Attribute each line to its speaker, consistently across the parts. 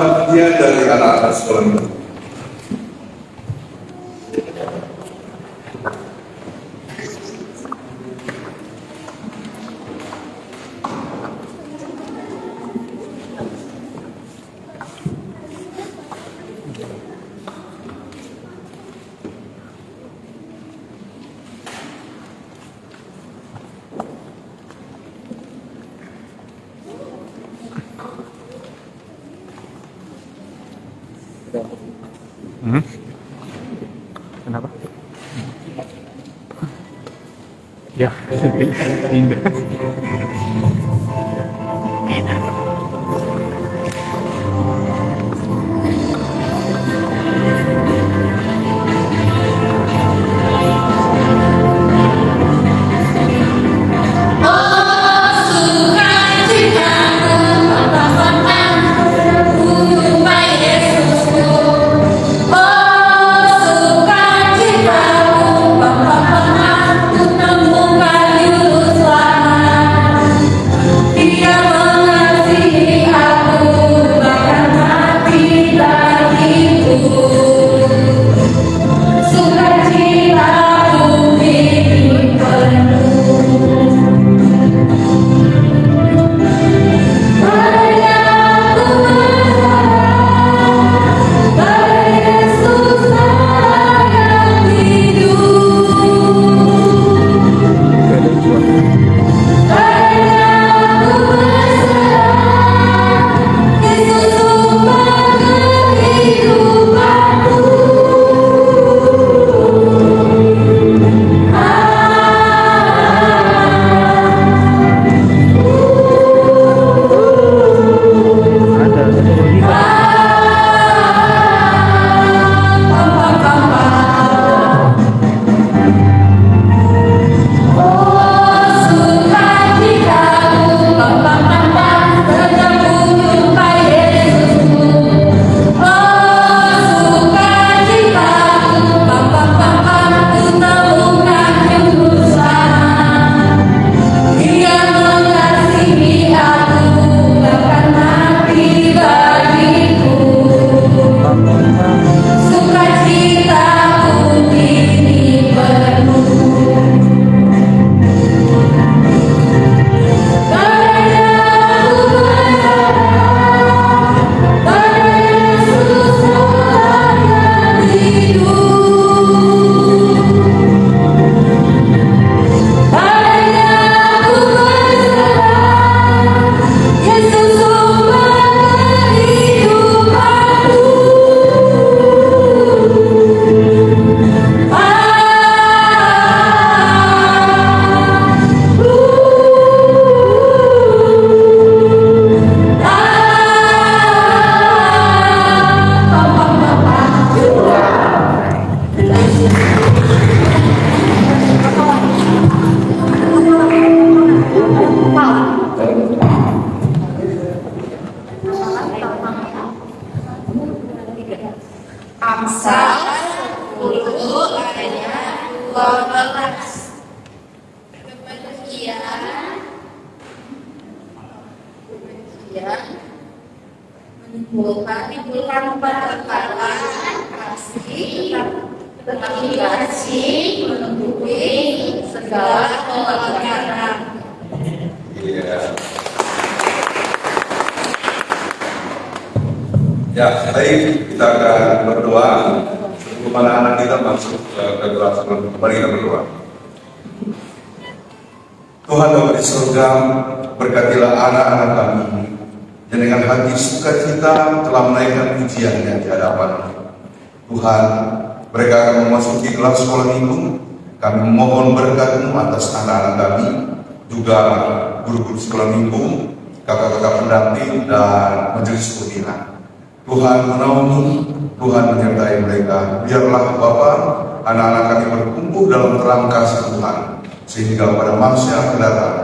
Speaker 1: bagian dari anak-anak sekolah ini.
Speaker 2: Kenapa? Ya, indah.
Speaker 3: Amsal 10 ayat 12. Kebencian menimbulkan pertengkaran, kasih tetapi kasih menutupi segala pelanggaran.
Speaker 1: Ya, baik, kita akan berdoa sebelum anak-anak kita masuk ke kelas. Mari kita berdoa. Tuhan Bapa di surga, berkatilah anak-anak kami yang dengan hati sukacita telah menaikkan pujiannya di hadapan Tuhan. Mereka akan memasuki kelas sekolah minggu. Kami memohon berkat-Mu atas anak-anak kami, juga guru-guru sekolah minggu, kakak-kakak pendamping, dan majelis pimpinan. Tuhan menaungi, Tuhan menyertai mereka. Biarlah Bapa, anak-anak kami berkumpul dalam terang kasih Tuhan, sehingga pada masa yang akan datang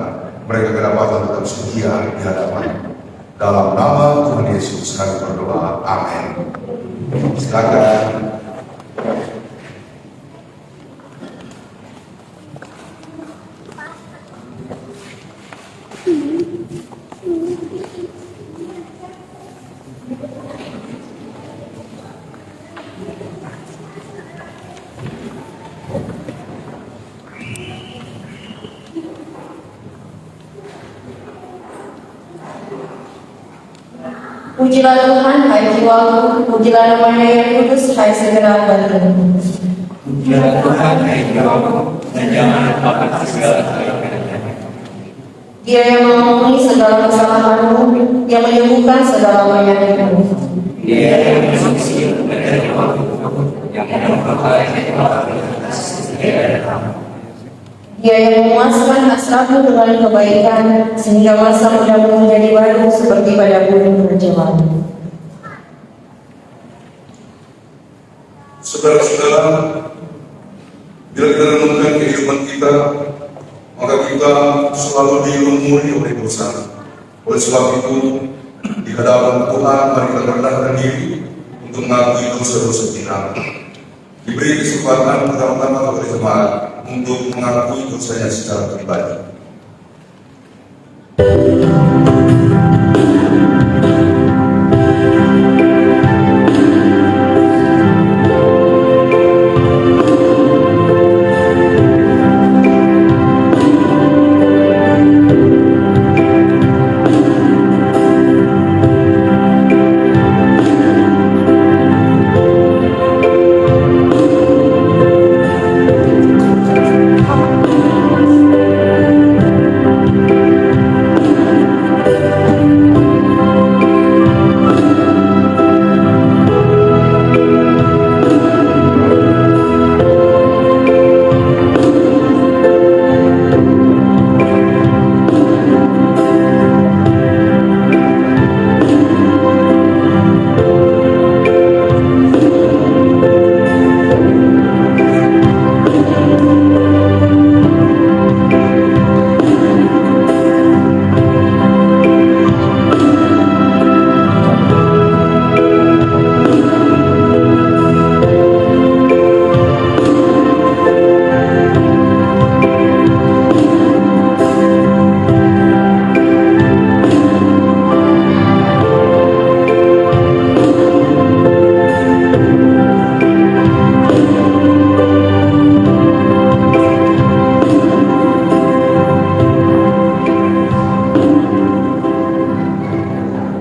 Speaker 1: mereka kedapatan tetap setia di hadapan. Dalam nama Tuhan Yesus kami berdoa. Amin. Silakan.
Speaker 3: Pujilah Tuhan, hai jiwaku, pujilah namanya yang kudus, hai segenap batin.
Speaker 4: Pujilah Tuhan, hai jiwaku, dan jangan lupakan segala kebaikan-Nya.
Speaker 3: Dia yang mengampuni segala kesalahanmu, yang menyembuhkan segala penyakitmu.
Speaker 4: Dia yang mensuci dari jiwaku, yang memperbaiki
Speaker 3: Dia yang memuaskan hasratmu dengan kebaikan, sehingga masa mudamu menjadi baru seperti pada bulan berjalan.
Speaker 1: Saudara-saudara, bila kita renungkan kehidupan kita, maka kita selalu dilumuri oleh dosa. Oleh sebab itu, di hadapan Tuhan, mari kita merendahkan diri untuk mengakui dosa-dosa kita. Diberi kesempatan pertama-tama kepada jemaat untuk mengakui dosanya secara pribadi.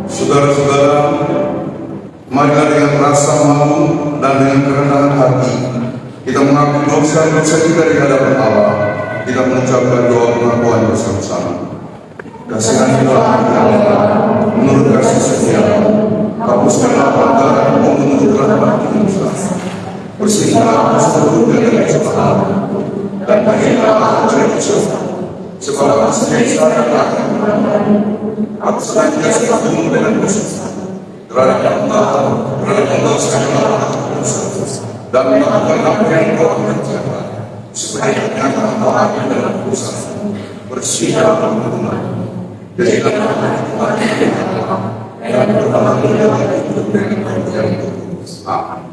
Speaker 1: Saudara-saudara, marilah dengan rasa malu dan dengan kerendahan hati kita mengakui dosa-dosa kita di hadapan Allah. Kita mengucapkan doa pengakuan bersama-sama. Kasihanilah kami, menurut kasih setiamu, hapuskanlah pelanggaran menurut rahmat dosa. Bersihkanlah seluruh dari kesalahan dan berikanlah aku dari dosa. Sebab aku sendiri akan aku sengaja bertemu dengan dosa terhadap Allah segala dosa dan melakukan apa yang kau kerjakan supaya ternyata Allah dalam dosa bersihlah rumah jadikanlah Tuhan dan bertahan dalam hidup dengan yang kudus. Amin.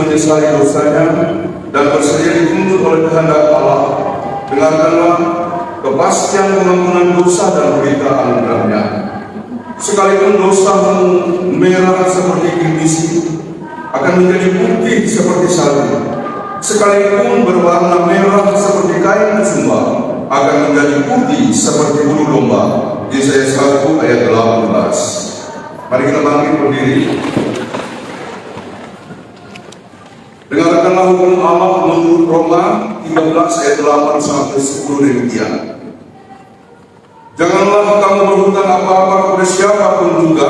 Speaker 1: menyesali dosanya dan bersedia dituntut oleh kehendak Allah, dengarkanlah kepastian pengampunan dosa dan berita anugerahnya. Sekalipun dosamu merah seperti gimisi, akan menjadi putih seperti salju. Sekalipun berwarna merah seperti kain kesumba, akan menjadi putih seperti bulu domba. Yesaya 1 ayat 18. Mari kita bangkit berdiri. Dengarkanlah hukum Allah menurut Roma 13 ayat 8 sampai 10 demikian. Janganlah kamu berhutang apa-apa kepada siapapun juga,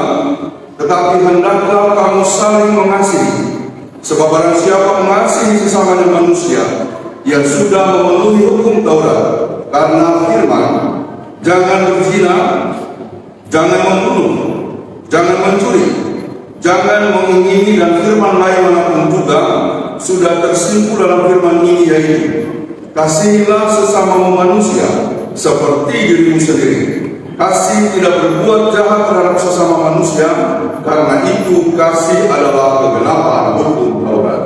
Speaker 1: tetapi hendaklah kamu saling mengasihi. Sebab barang siapa mengasihi sesamanya manusia, yang sudah memenuhi hukum Taurat, karena firman, jangan berzina, jangan membunuh, jangan mencuri, jangan mengingini, dan firman lain manapun juga sudah tersimpul dalam firman ini, yaitu kasihilah sesama manusia seperti dirimu sendiri. Kasih tidak berbuat jahat terhadap sesama manusia, karena itu kasih adalah kegenapan hukum Taurat.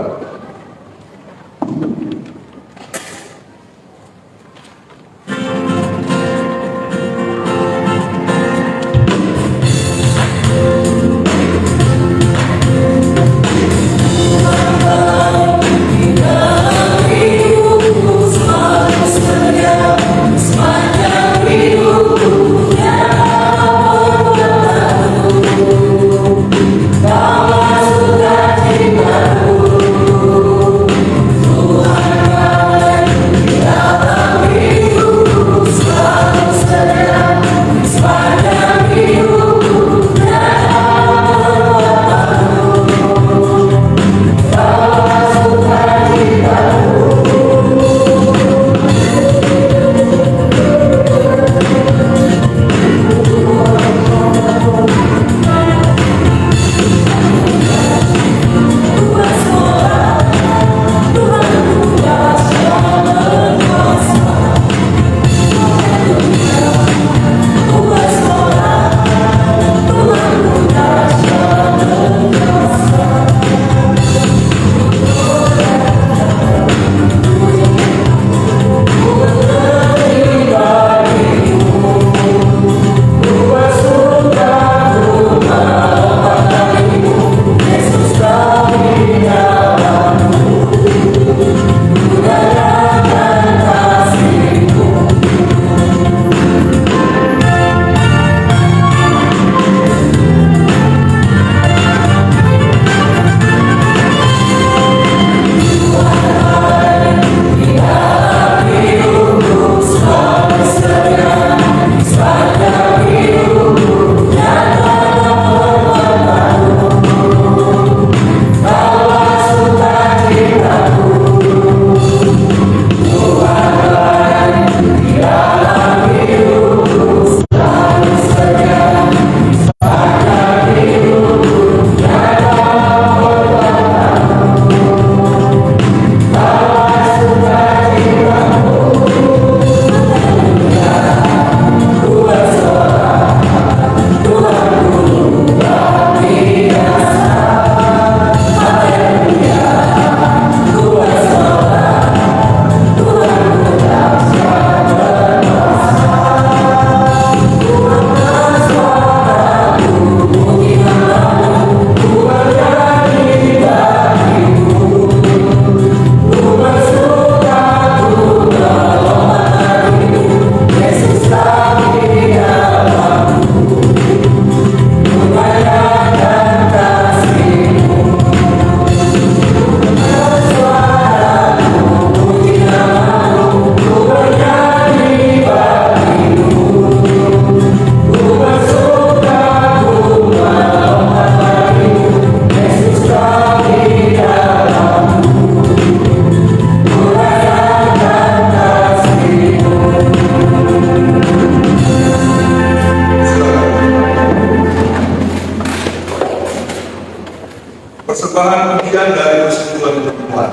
Speaker 1: Persembahan pujian dari persekutuan Tuhan.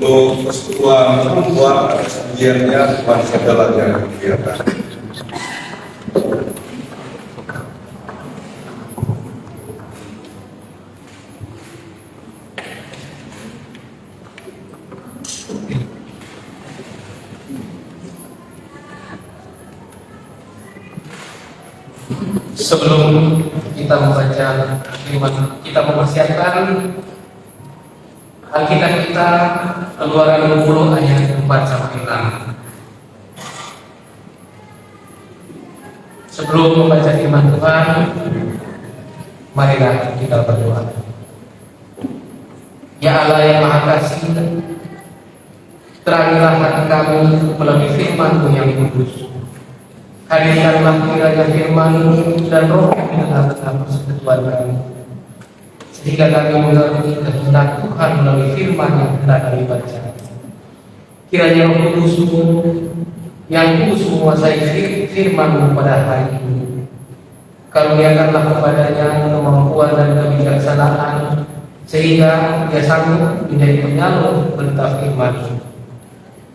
Speaker 1: untuk persekutuan perempuan atas ujiannya Tuhan segalanya kegiatan.
Speaker 5: Sebelum kita membaca firman, kita mempersiapkan Alkitab kita Keluaran 20 ayat 4 sampai 6. Sebelum membaca firman Tuhan, marilah kita berdoa. Ya Allah yang Maha Kasih, terangilah hati kami melalui firman-Mu yang kudus. Hadirkanlah kiranya firman dan roh yang di tengah-tengah persekutuan kami, sehingga kami mengerti kehendak Tuhan melalui firman yang hendak kami baca. Kiranya Roh Kudus-Mu yang kudus menguasai firman-Mu pada hari ini. Karuniakanlah kepadanya kemampuan dan kebijaksanaan, sehingga dia sanggup menjadi penyalur berita firman.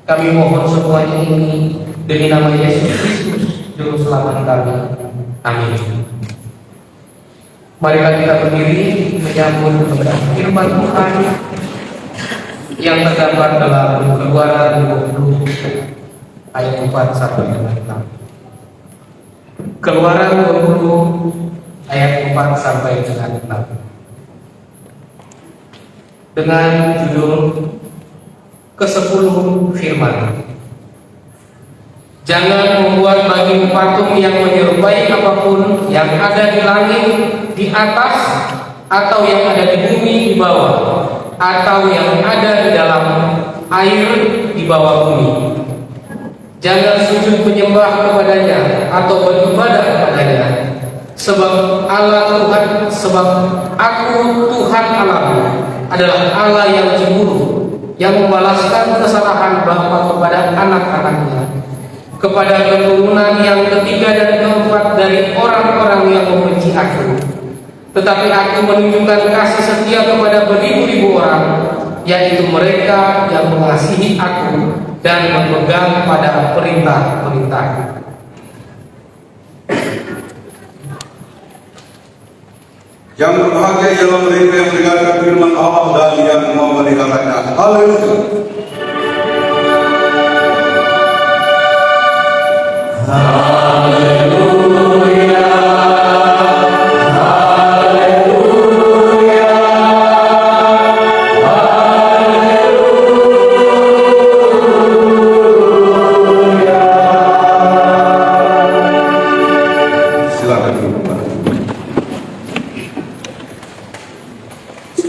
Speaker 5: Kami mohon semuanya ini demi nama Yesus Kristus, Juru Selamat kami. Amin. Marilah kita berdiri menyambut kepada firman Tuhan yang terdapat dalam Keluaran 20 ayat 4 sampai dengan 6. Keluaran 20 ayat 4 sampai dengan 6. Dengan judul ke-10 firman. Jangan membuat bagimu patung yang menyerupai apapun yang ada di langit di atas, atau yang ada di bumi di bawah, atau yang ada di dalam air di bawah bumi. Jangan sujud menyembah kepadanya atau beribadah kepadanya, sebab aku Tuhan Allahmu adalah Allah yang cemburu, yang membalaskan kesalahan bapa kepada anak-anaknya, kepada keturunan yang ketiga dan keempat dari orang-orang yang membenci aku. Tetapi aku menunjukkan kasih setia kepada beribu-ribu orang, yaitu mereka yang mengasihi aku dan memegang pada perintah-perintahku.
Speaker 1: Yang berbahagia ialah mereka yang mendengarkan firman Allah dan yang memeliharanya. Haleluya.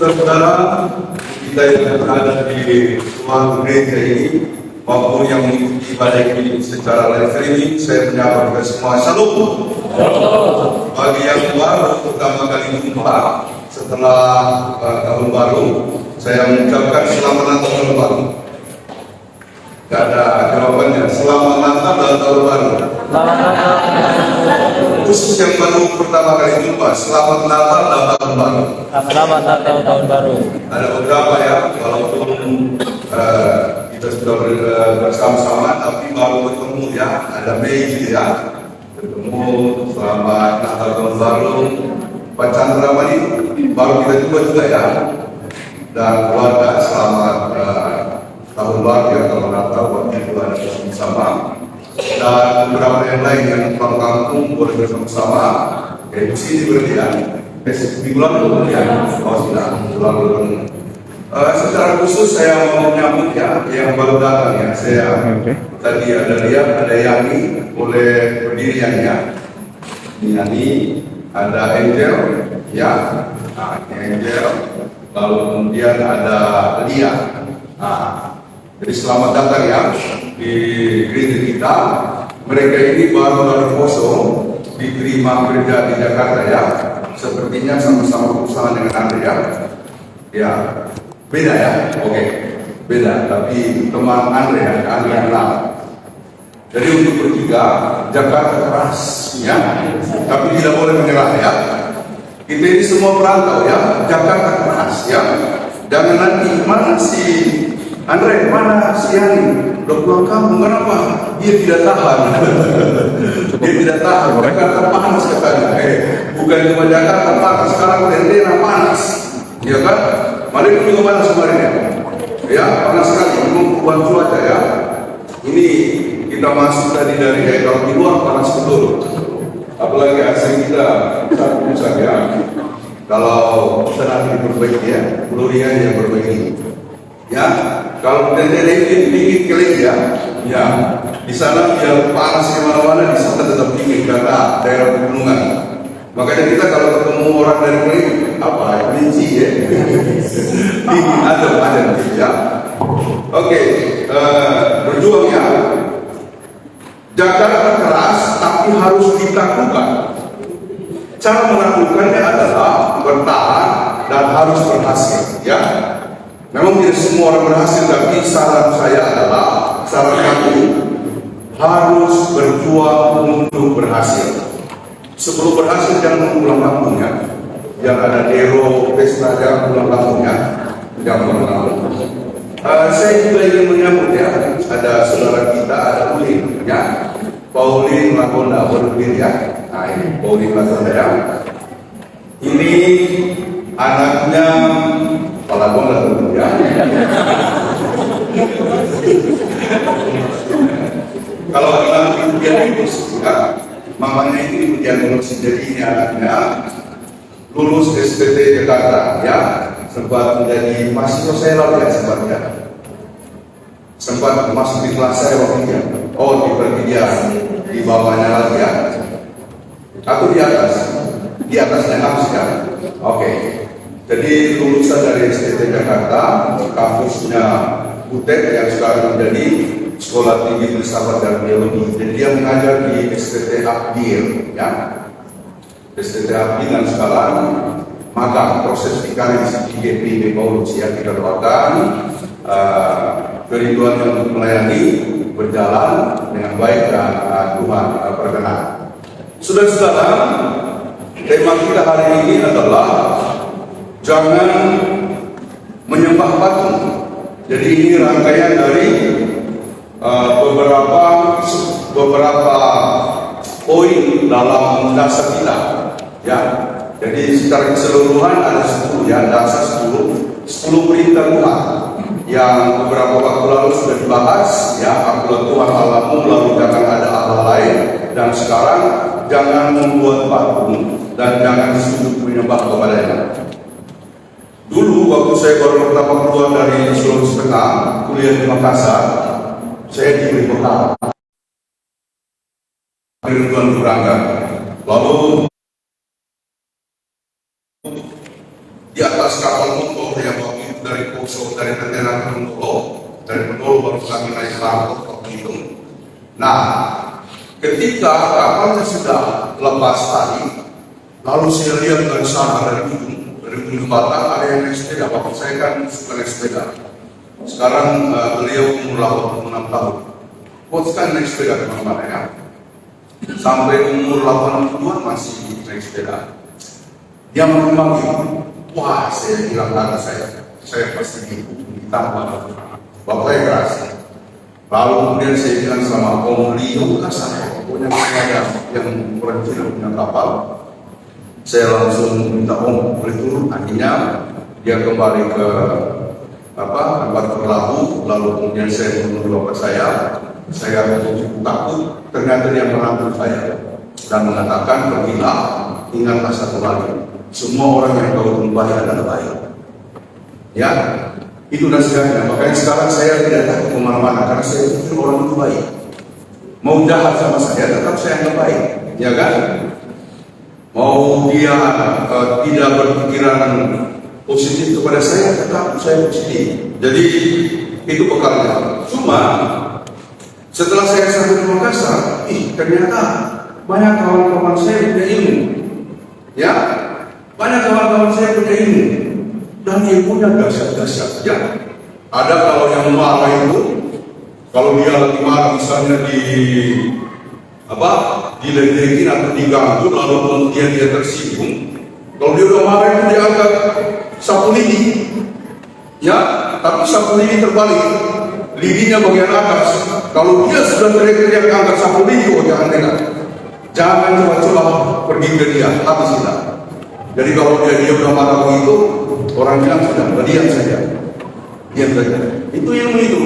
Speaker 1: Saudara-saudara, kita yang berada di ruang gereja ini maupun yang mengikuti ibadah ini secara live streaming, saya menyapa kita semua shalom. Bagi yang baru pertama kali jumpa setelah tahun baru, saya mengucapkan selamat Natal tahun baru. Tidak ada jawabannya. Selamat Natal dan tahun baru. Khusus yang baru pertama kali jumpa, selamat Natal dan tahun baru.
Speaker 4: Selamat Natal tahun baru.
Speaker 1: Ada beberapa ya, walaupun kita sudah bersama-sama, tapi baru bertemu ya. Ada Mei gitu ya, bertemu selamat Natal tahun baru. Pak Chandra Mani baru kita jumpa juga ya. Dan keluarga selamat tahun baru ya, kalau Natal waktu itu ada bersama. Dan beberapa yang lain yang pulang kampung boleh bersama-sama. Di sini berarti ya. Di bulan lalu ya, sudah bulan lalu. Secara khusus saya mau menyambut ya yang baru datang ya. Saya tadi ada lihat ada Yani, boleh berdiri Yani ya. Yani, ada Angel ya, Angel. Lalu kemudian ada Lia. Jadi selamat datang ya di gereja kita. Mereka ini baru kosong diterima kerja di Jakarta ya. Sepertinya sama-sama berusaha dengan Andre ya. Ya, beda ya, oke, beda. Tapi teman Andre ya, Andre kenal. Jadi untuk bertiga, Jakarta keras ya, tapi tidak boleh menyerah ya. Kita ini semua perantau ya, Jakarta keras ya. Jangan nanti mana si Andre, mana si Yani? Udah pulang kampung, kenapa? Dia tidak tahan. Dia tidak tahan. Jakarta panas katanya. Bukan cuma Jakarta panas, sekarang Lendena panas. Ya kan? Mari juga panas kemarin ya. Ya, panas sekali. Memang perubahan cuaca ya. Ini kita masuk tadi dari kalau di luar panas betul. Apalagi AC kita satu pusat ya. Kalau kita nanti diperbaiki ya, pelurian yang berbaiki. Ya, kalau Lendena ini dingin keling ya. Ya, di sana biar panas kemana-mana, di sana tetap dingin karena daerah pegunungan. Makanya kita kalau ketemu orang dari keling, apa? Kelinci ya. Dingin ada ya. Oke, berjuang ya. Jakarta keras, tapi harus ditaklukkan. Cara menaklukkannya adalah bertahan dan harus berhasil. Ya. Memang tidak semua orang berhasil, tapi saran saya adalah, saran kami harus berjuang untuk berhasil. Sebelum berhasil jangan pulang kampungnya. Yang ada dero, pesta, jangan pulang kampungnya. Jangan pulang kampung. Saya juga ingin menyambut ya, ada saudara kita, ada Ulin ya. Paulin Lakonda berdiri ya. Nah ini Paulin Lakonda ya. Ini anaknya Lakonda ya. Kalau bilang ujian lulus, ya, mamanya itu ujian lulus, jadi ini anaknya lulus SPT Jakarta, ya, sempat menjadi mahasiswa saya lalu ya, sempat masuk di kelas saya waktu itu, oh di pertigaan, di bawahnya lagi ya, aku di atasnya harus ya, oke. Jadi lulusan dari SPT Jakarta, kampusnya UTEK yang sekarang menjadi Sekolah Tinggi Filsafat dan Teologi. Jadi dia mengajar di SPT Abdir, ya. SPT Abdir dan sekarang magang proses vikari di GP Paulus, ya. Kita doakan kerinduannya untuk melayani berjalan dengan baik dan Tuhan berkenan. Saudara-saudara, tema kita hari ini adalah jangan menyembah patung. Jadi ini rangkaian dari beberapa poin dalam dasar kita, ya. Jadi secara keseluruhan ada 10 ya, dasar 10 perintah Tuhan yang beberapa waktu lalu sudah dibahas, ya. Akulah Tuhan Allahmu, lalu jangan ada Allah lain, dan sekarang jangan membuat patung dan jangan sujud menyembah kepadanya. Dulu waktu saya baru pertama keluar dari Sulawesi Tengah, kuliah di Makassar, saya diberi bekal kerinduan berangkat. Lalu di atas kapal motor yang waktu itu dari Poso, dari Tenteran ke Mentolo, dari Mentolo baru kami naik perahu waktu itu. Nah, ketika kapalnya sudah lepas tali, lalu saya lihat dari sana dari jembatan ada yang naik sepeda. Waktu saya kan suka naik sepeda. Sekarang beliau umur 86 tahun. Kok kan naik sepeda kemana-mana ya? Sampai umur 82 masih naik sepeda. Dia memanggil, wah saya bilang kata saya pasti ditambah. Bapaknya keras. Lalu kemudian saya bilang sama Om Leo kasar, pokoknya saya yang orang Cina punya kapal. Saya langsung minta Om boleh turun. Akhirnya dia kembali ke tempat berlabuh, lalu kemudian saya menurut bapak saya takut, ternyata dia merangkul saya dan mengatakan, pergilah, ingatlah satu lagi, semua orang yang kau tumpahi adalah baik, ya. Itu nasihatnya. Makanya sekarang saya tidak takut kemana-mana karena saya pikir orang itu baik. Mau jahat sama saya tetap saya anggap baik, ya kan? Mau dia tidak berpikiran positif kepada saya, tetap saya positif. Jadi itu bekalnya. Cuma setelah saya sampai di Makassar, ternyata banyak kawan-kawan saya punya ilmu, ya. Banyak kawan-kawan saya punya ilmu dan ilmunya dahsyat-dahsyat. Ya. Ada kalau yang marah itu, kalau dia lagi marah misalnya diledekin atau diganggu, lalu kemudian dia tersinggung. Kalau dia udah marah itu dia angkat sapu lidi, ya, tapi sapu lidi terbalik, lidinya bagian atas. Kalau dia sudah teriak-teriak angkat sapu lidi, oh jangan dengar, jangan coba-coba pergi ke dia, habis kita. Jadi kalau dia udah marah begitu, orang bilang sudah berdiam saja, diam saja. Itu ilmu itu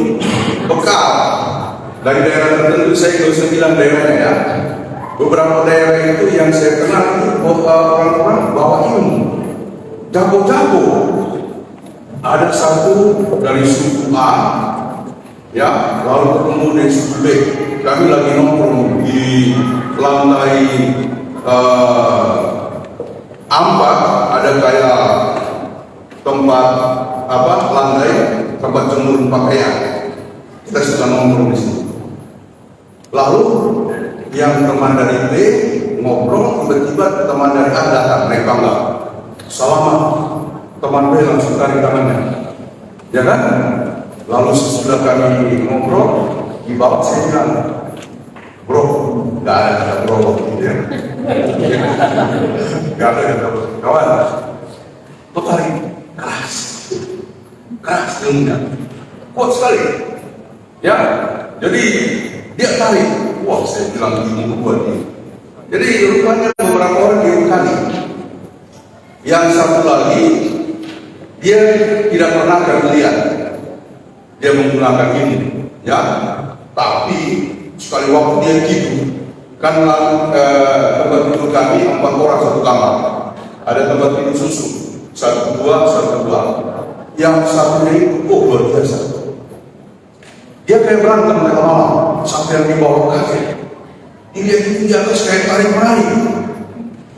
Speaker 1: bekal dari daerah tertentu. Saya nggak usah bilang daerahnya ya. Beberapa daerah itu yang saya kenal itu orang-orang bawa ilmu, jago-jago. Ada satu dari suku A, ya, lalu ketemu dari suku B. Kami lagi nongkrong di lantai 4, ada kayak tempat lantai tempat jemur pakaian. Kita suka nongkrong di situ. Lalu yang teman dari B ngobrol, tiba-tiba teman dari A datang naik tangga. Selamat. Teman B langsung tarik tangannya, ya kan? Lalu sesudah kami ngobrol di bawah, saya bilang, bro, nggak ada kata bro, gitu ya. Nggak ada kata bro, kawan. Kok tarik keras ilmunya, kuat sekali, ya. Jadi dia tarik, wah saya bilang ilmu kuat ini. Jadi rupanya beberapa orang diukali. Yang satu lagi dia tidak pernah lihat. dia menggunakan ini, ya. Tapi sekali waktu dia tidur, kan tempat tidur kami 4 orang satu kamar, ada tempat tidur susun, 1, 2. Yang satunya itu luar biasa. Dia kayak berantem mereka malam, sampai yang di bawah kaget. Ini dia di atas kayak tarik-menarik,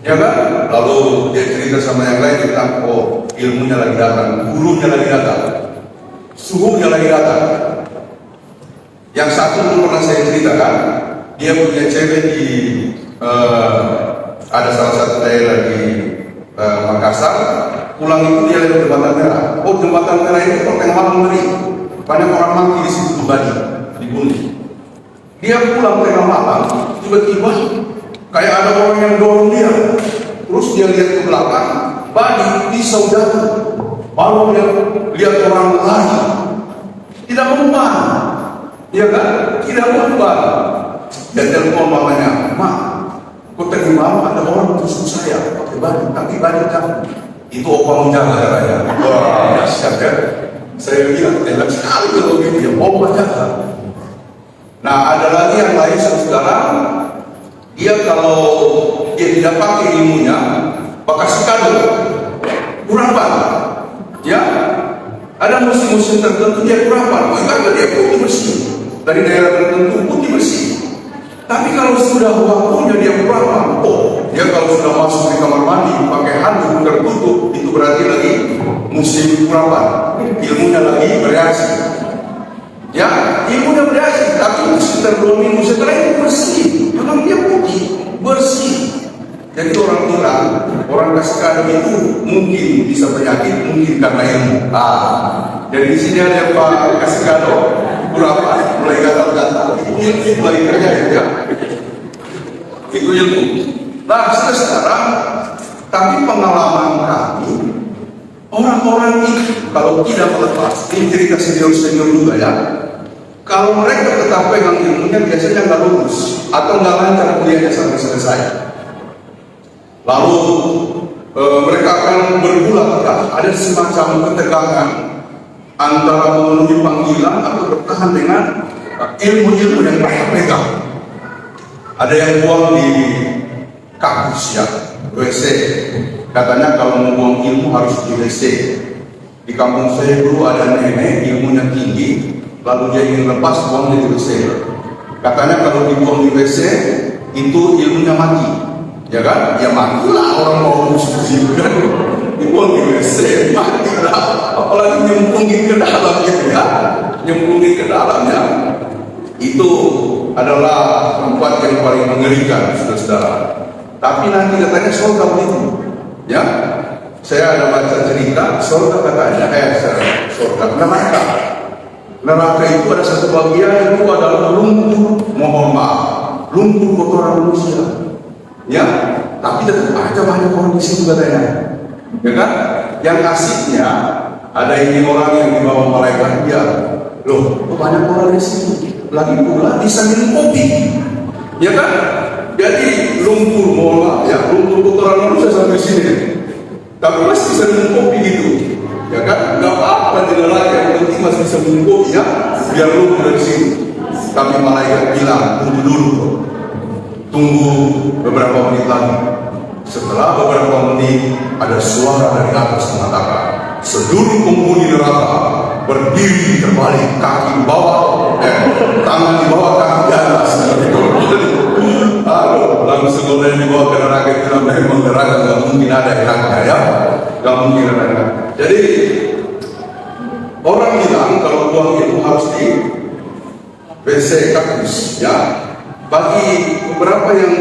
Speaker 1: ya kan? Lalu dia cerita sama yang lain, dia bilang, oh ilmunya lagi datang, gurunya lagi datang, suhunya lagi datang. Yang satu dulu pernah saya ceritakan, dia punya cewek di ada salah satu daerah di Makassar. Pulang itu dia lewat jembatan merah. Oh, jembatan merah itu kalau tengah malam ngeri, banyak orang mati di situ dibunuh. Dia pulang tengah malam, tiba-tiba kayak ada orang yang dorong dia. Terus dia lihat ke belakang, banyak pisau jatuh. Baru dia lihat orang lari, tidak mempan, ya kan? Tidak mempan. Dia telepon mamanya, "Ma, kok tadi malam ada orang tusuk saya pakai baju, tapi baju kamu." Itu opa menjaga katanya. Wah, dahsyat kan? Saya bilang, enak sekali kalau gitu ya, opa jaga. Nah, ada lagi yang lain saudara, dia kalau dia tidak pakai ilmunya, bakal kado, kurapan, ya. Ada musim-musim tertentu dia kurapan, karena dia putih bersih, dari daerah tertentu putih bersih. Tapi kalau sudah waktunya dia kurapan, oh, dia kalau sudah masuk di kamar mandi pakai handuk tertutup, itu berarti lagi musim kurapan, ilmunya lagi bereaksi. Ya, ilmunya bereaksi, tapi sekitar 2 minggu setelah itu bersih. Memang dia putih, bersih. Jadi orang bilang, orang kasih kado itu mungkin bisa penyakit, mungkin karena ilmu. Jadi di sini ada Pak kasih kado, berapa mulai gatal-gatal, itu mulai kerja ya. Itu ilmu. Nah, sekarang, tapi pengalaman kami, orang-orang itu kalau tidak melepas, ini cerita senior-senior juga ya. Kalau mereka tetap pegang ilmunya, biasanya nggak lulus atau nggak lancar kuliahnya sampai selesai. Lalu mereka akan berbulat, ada semacam ketegangan antara memenuhi panggilan atau bertahan dengan ilmu-ilmu yang mereka pegang. Ada yang buang di kampus ya, WC. Katanya kalau mau buang ilmu harus di WC. Di kampung saya dulu ada nenek ilmunya tinggi, lalu dia ingin lepas buang di WC. Katanya kalau dibuang di WC itu ilmunya mati, ya kan? Ya matilah orang mau musuh kan? Dibuang di WC matilah, apalagi nyemplungin ke dalam gitu ya, nyemplungin ke dalamnya. Itu adalah tempat yang paling mengerikan, saudara-saudara. Tapi nanti katanya surga begitu, ya. Saya ada baca cerita surga katanya, surga neraka. Neraka itu ada satu bagian itu adalah lumpur, mohon maaf, lumpur kotoran manusia, ya. Tapi tetap aja banyak orang di situ katanya, ya kan? Yang asiknya ada ini orang yang dibawa malaikat dia, loh, banyak orang di situ. Lagi pula di sambil kopi, ya kan? Jadi lumpur, mohon maaf ya, lumpur kotoran manusia sampai sini. Tapi masih bisa minum kopi gitu, ya kan? Gak apa-apa di neraka, yang penting masih bisa minum kopi ya, biar lu dari sini. Tapi malaikat bilang, tunggu dulu, tunggu beberapa menit lagi. Setelah beberapa menit, ada suara dari atas mengatakan, seluruh penghuni neraka berdiri terbalik, kaki di bawah, tangan di bawah, kaki di atas. Aduh, langsung mulai dibawa ke neraka itu memang neraka nggak mungkin ada enaknya ya, nggak mungkin ada enaknya. Jadi orang bilang kalau buang itu harus di WC kampus ya. Bagi beberapa yang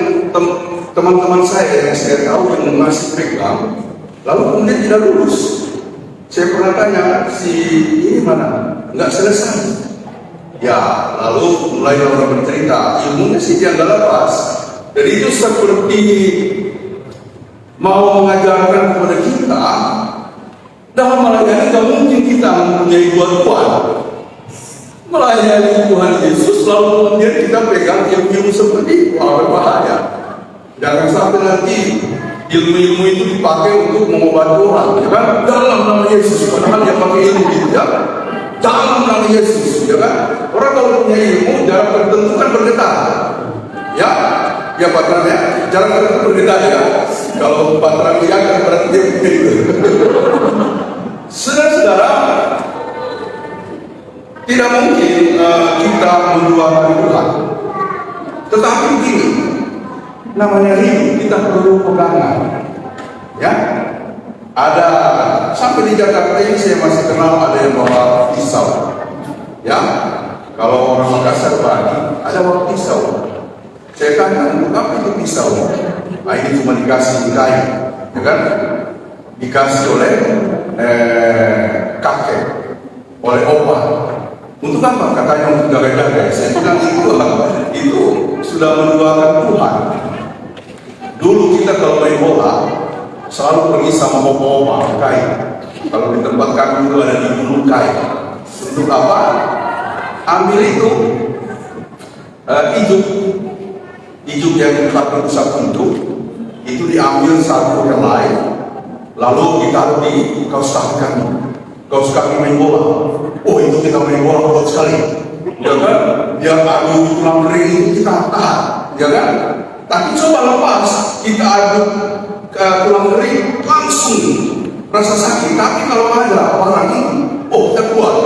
Speaker 1: teman-teman saya yang saya tahu yang masih pegang, lalu kemudian tidak lulus. Saya pernah tanya si ini mana, nggak selesai. Ya, lalu mulai orang bercerita, ilmunya sih dia nggak lepas. Jadi itu seperti mau mengajarkan kepada kita, dalam melayani tidak mungkin kita mempunyai dua Tuhan. Melayani Tuhan Yesus, lalu kemudian kita pegang ilmu seperti itu, berbahaya. Jangan sampai nanti ilmu-ilmu itu dipakai untuk mengobati orang, ya kan? Dalam nama Yesus, padahal dia pakai ilmu itu ya. dalam nama Yesus, ya kan? Orang kalau punya ilmu, jarak tertentu kan bergetar, ya, ya Pak ya, jarak tertentu bergetar ya. Kalau Pak Tram ya kan berarti dia punya itu. Saudara-saudara, tidak mungkin kita menduakan Tuhan. Tetapi begini, namanya hidup kita perlu pegangan, ya. Ada sampai di Jakarta ini saya masih kenal ada yang bawa pisau, ya. Kalau orang Makassar pagi ada bawa pisau. Saya tanya, untuk apa itu pisau? Nah, ini cuma dikasih kayu, ya kan? Dikasih oleh kakek, oleh opa. Untuk apa? Katanya untuk jaga-jaga. Saya bilang itu sudah menduakan Tuhan. Dulu kita kalau main bola selalu pergi sama opa-opa kayu. Kalau di tempat kami itu ada di gunung kayu. Untuk apa? Ambil itu ijuk yang dipakai pusat itu diambil satu yang lain, lalu ditaruh di kaos kaki main bola. Oh, itu kita main bola kuat sekali, ya kan? Dia adu tulang ring kita tahan, ya kan? Tapi coba lepas kita adu tulang ring langsung rasa sakit. Tapi kalau ada orang ini, oh kita kuat.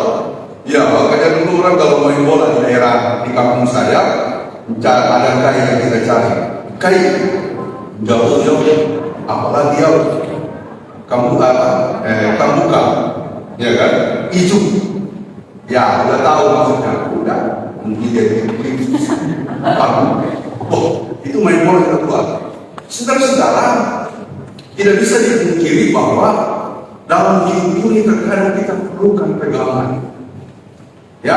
Speaker 1: Ya, makanya dulu orang kalau main bola di daerah di kampung saya, ada kayu yang kita cari. Kayu jauh, apalagi kamu buka, ya kan? Ijuk, ya udah tahu maksudnya, udah mungkin jadi oh itu main bola kita kuat. Saudara-saudara, tidak bisa dipungkiri bahwa dalam hidup ini terkadang kita perlukan pegangan. Ya,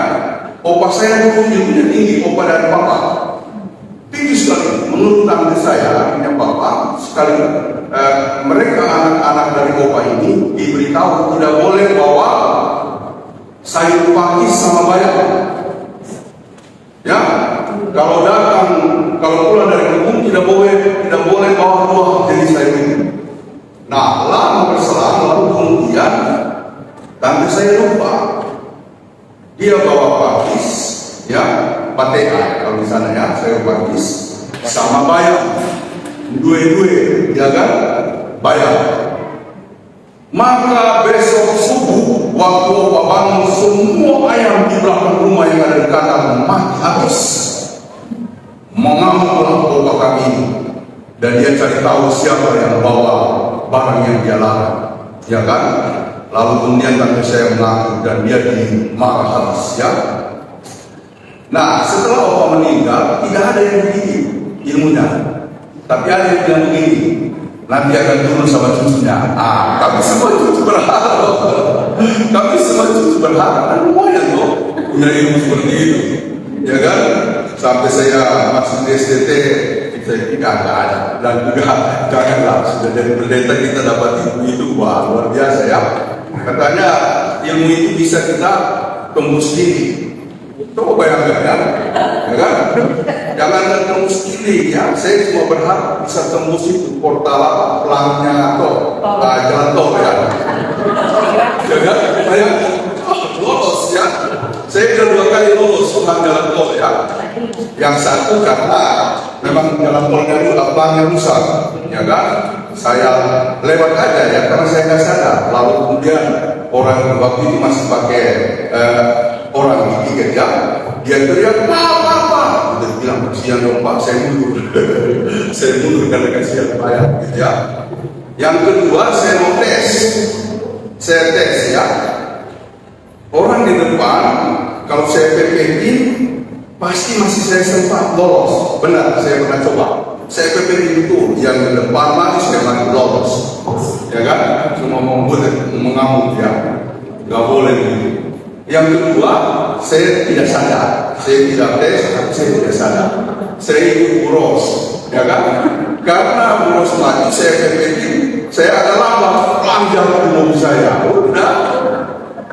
Speaker 1: opa saya dulu ilmunya tinggi, opa dan papa tinggi sekali. Menurut tante saya, punya papa sekali. Mereka anak-anak dari opa ini diberitahu tidak boleh bawa sayur pakis sama bayam. Ya, kalau pulang dari kebun tidak boleh bawa dua jenis sayur ini. Nah, lama berselang lalu kemudian tante saya lupa. Dia bawa pakis, ya, patea kalau di sana ya, sayur pakis sama bayam, dua-dua, ya kan, bayam. Maka besok subuh waktu opa bangun, semua ayam di belakang rumah yang ada di kandang mati habis. Mengamuklah opa kami dan dia cari tahu siapa yang bawa barang yang dia larang, ya kan? Lalu kemudian tante saya mengaku dan dia dimarah habis, ya. Nah, setelah opa meninggal, tidak ada yang begini ilmunya. Tapi ada yang bilang begini, nanti akan turun sama cucunya. Kami semua cucu berharap. Kami semua cucu berharap. Dan lumayan loh punya ilmu seperti itu, ya kan? Sampai saya masuk di STT, saya tidak ada. Dan juga janganlah sudah jadi pendeta kita dapat ilmu itu, wah luar biasa ya. Katanya ilmu itu bisa kita tembus diri. Coba bayangkan ya, ya kan? Jangan tembus diri ya. Saya cuma berharap bisa tembus itu portal pelangnya atau jalan tol ya. Ya kan? Lolos ya. Saya sudah 2 kali lolos pelang jalan tol ya. Yang satu karena memang jalan tolnya itu pelangnya rusak, ya kan? Saya lewat aja ya karena saya nggak sadar. Lalu kemudian orang waktu itu masih pakai orang di tiket ya, dia teriak apa? Udah bilang kasihan dong Pak, saya mundur. Saya mundur karena kasihan Pak ya, gitu ya. Yang kedua saya mau tes, ya. Orang di depan kalau saya pepetin pasti masih saya sempat lolos. Benar, saya pernah coba. Saya pepetin itu yang di depan mati saya masih lolos, ya kan? Cuma mau mengamuk ya, nggak boleh gitu. Yang kedua, saya tidak sadar, saya tidak tes, saya tidak sadar. Saya ikut buros, ya kan? Karena buros mati, saya pepetin, saya ada lambat, panjang di mobil saya. Udah,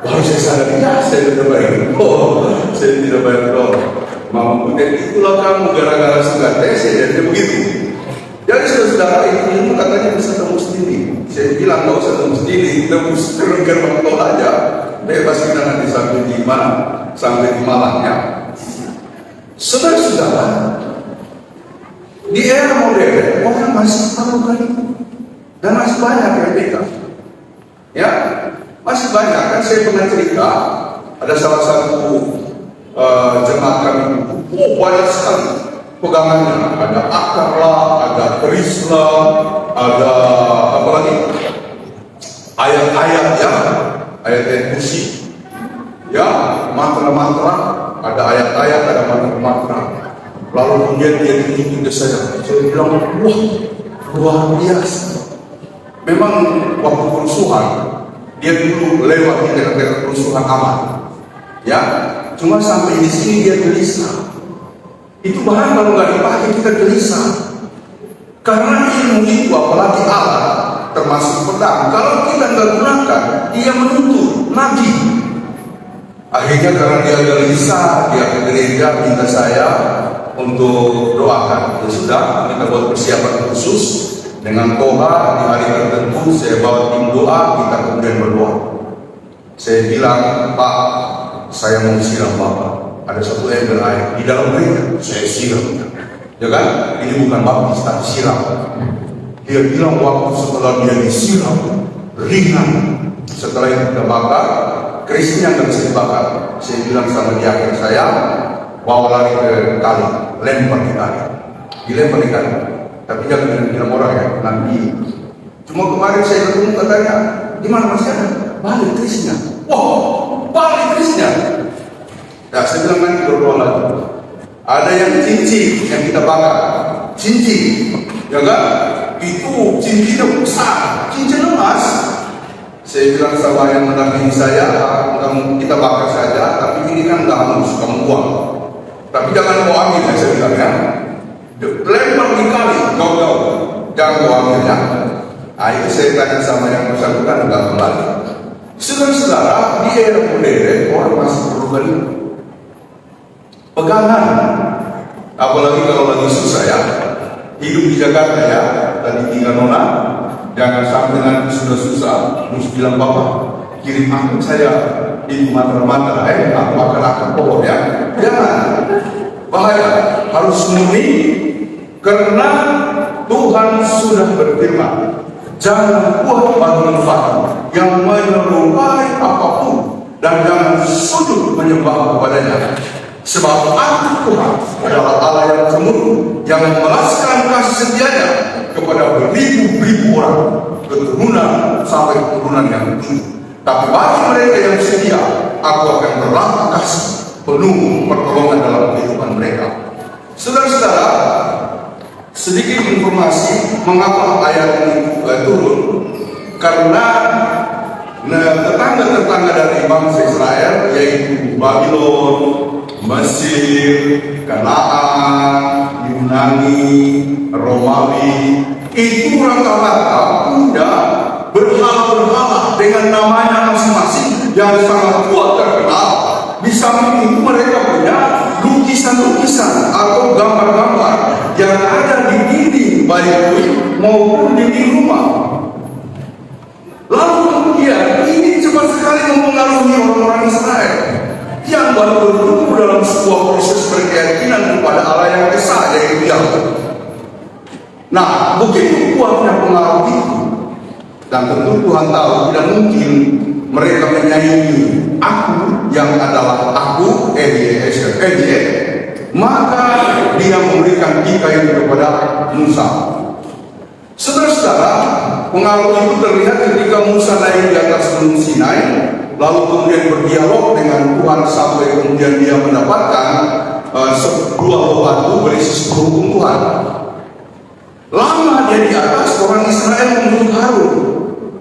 Speaker 1: baru saya sadar, ya saya tidak bayar. Saya tidak bayar tol. Mau dan itulah kamu gara-gara suka tes ya jadi begitu. Jadi saudara ilmu katanya bisa tembus sendiri. Saya bilang nggak usah tembus sendiri, tembus gerbang tol aja. bebas kita nanti sampai di mana, sampai di Malang ya. Saudara-saudara, di era modern orang masih tahu kan itu, dan masih banyak yang beda. Ya, masih banyak kan. Saya pernah cerita ada salah satu jemaat kami, banyak sekali pegangannya, ada akar lah, ada keris lah, ada apa lagi, ayat-ayat ya, ayat-ayat kursi ya, mantra-mantra, ada ayat-ayat, ada mantra-mantra. Lalu kemudian dia tunjukin ke saya bilang, wah luar biasa. Memang waktu kerusuhan dia dulu lewat di daerah kerusuhan aman ya, cuma sampai di sini dia gelisah. Itu barang kalau nggak dipakai kita gelisah, karena ilmu itu apalagi alat termasuk pedang, kalau kita nggak gunakan dia menuntut nabi. Akhirnya karena dia gelisah, dia ke gereja minta saya untuk doakan. Ya sudah, kita buat persiapan khusus dengan toha. Di hari tertentu saya bawa tim doa, kita kemudian berdoa. Saya bilang, Pak, saya mau siram Bapak. Ada satu ember air di dalam gereja, saya siram. Ya kan? Ini bukan baptis, tapi siram. Dia bilang waktu setelah dia disiram, ringan. Setelah itu kita bakar, kerisnya nggak bisa dibakar. Saya bilang sama dia, saya bawa lari ke kali, lempar di kali, dilempar di kali. Tapi jangan bilang orang ya, nanti. Cuma kemarin saya ketemu katanya, di mana masih ada? Balik kerisnya. Wow, balik kerisnya. Nah, saya bilang nanti berdoa lagi. Ada yang cincin yang kita bakar, cincin, ya kan? Itu cincinnya besar, cincin emas. Saya bilang sama yang mendampingi saya, kita bakar saja, tapi ini kan nggak hangus, kamu buang. Tapi jangan kau ambil, saya bilang ya. Lempar di kali, kau jangan kau ambil ya. Nah, itu saya tanya sama yang bersangkutan, nggak kembali. Saudara-saudara, di era modern orang masih perlu balik pegangan, apalagi kalau lagi susah ya. Hidup di Jakarta ya, tadi tinggal Nona. Jangan sampai nanti sudah susah, terus bilang Bapak kirim akun saya itu mantra-mantra, aku akan pohon ya. Jangan, bahaya, harus murni, karena Tuhan sudah berfirman, jangan buat batu-batu yang menyerupai apapun, dan jangan sujud menyembah kepadanya. Sebab aku Tuhan adalah Allah yang cemburu, yang memelaskan kasih setianya kepada beribu-ribu orang, keturunan sampai keturunan yang tujuh. Tapi bagi mereka yang setia, aku akan berlaku kasih penuh pertolongan dalam kehidupan mereka. Saudara-saudara, sedikit informasi mengapa ayat ini turun. Karena tetangga-tetangga dari bangsa Israel, yaitu Babylon, Mesir, Kanaan, Yunani, Romawi, itu rata-rata punya berhala-berhala dengan namanya masing-masing yang sangat kuat terkenal. Di samping itu mereka punya lukisan-lukisan atau gambar-gambar yang ada di dinding baik maupun dinding rumah. Lalu kemudian ini cepat sekali mempengaruhi orang-orang Israel yang baru bertumbuh dalam sebuah proses berkeyakinan kepada Allah yang esa, yaitu Yahweh. Nah, begitu kuatnya pengaruh itu, dan tentu Tuhan tahu tidak mungkin mereka menyaingi aku yang adalah aku, maka dia memberikan hikayat kepada Musa. Saudara-saudara, pengaruh itu terlihat ketika Musa naik di atas Gunung Sinai, lalu kemudian berdialog dengan Tuhan sampai kemudian dia mendapatkan sebuah batu berisi 10 hukum Tuhan. Lama dia di atas, orang Israel menuntut Harun,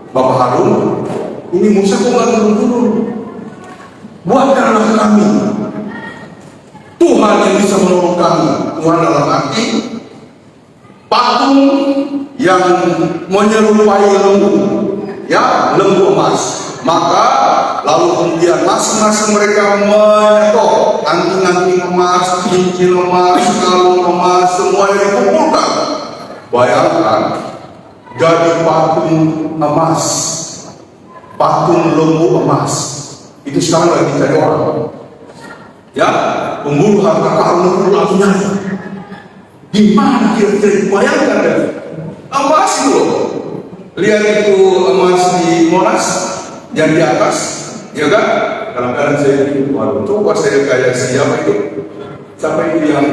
Speaker 1: Bapak Harun, ini Musa kok nggak turun-turun? Buatkanlah kami Tuhan yang bisa menolong kami. Tuhan dalam arti patung yang menyerupai lembu, ya, lembu emas. Maka lalu kemudian masing-masing mereka menyetok anting-anting emas, cincin emas, kalung emas, semuanya dikumpulkan. Bayangkan, jadi patung emas, patung lembu emas Itu sekarang lagi cari orang. Ya, pemburu harta karun itu langsung nyari. Gimana kira-kira bayangkan kan? Apa sih loh? Lihat itu emas di Monas yang di atas, ya kan? Kadang-kadang saya pikir, waduh, coba saya kayak siapa itu? Siapa itu yang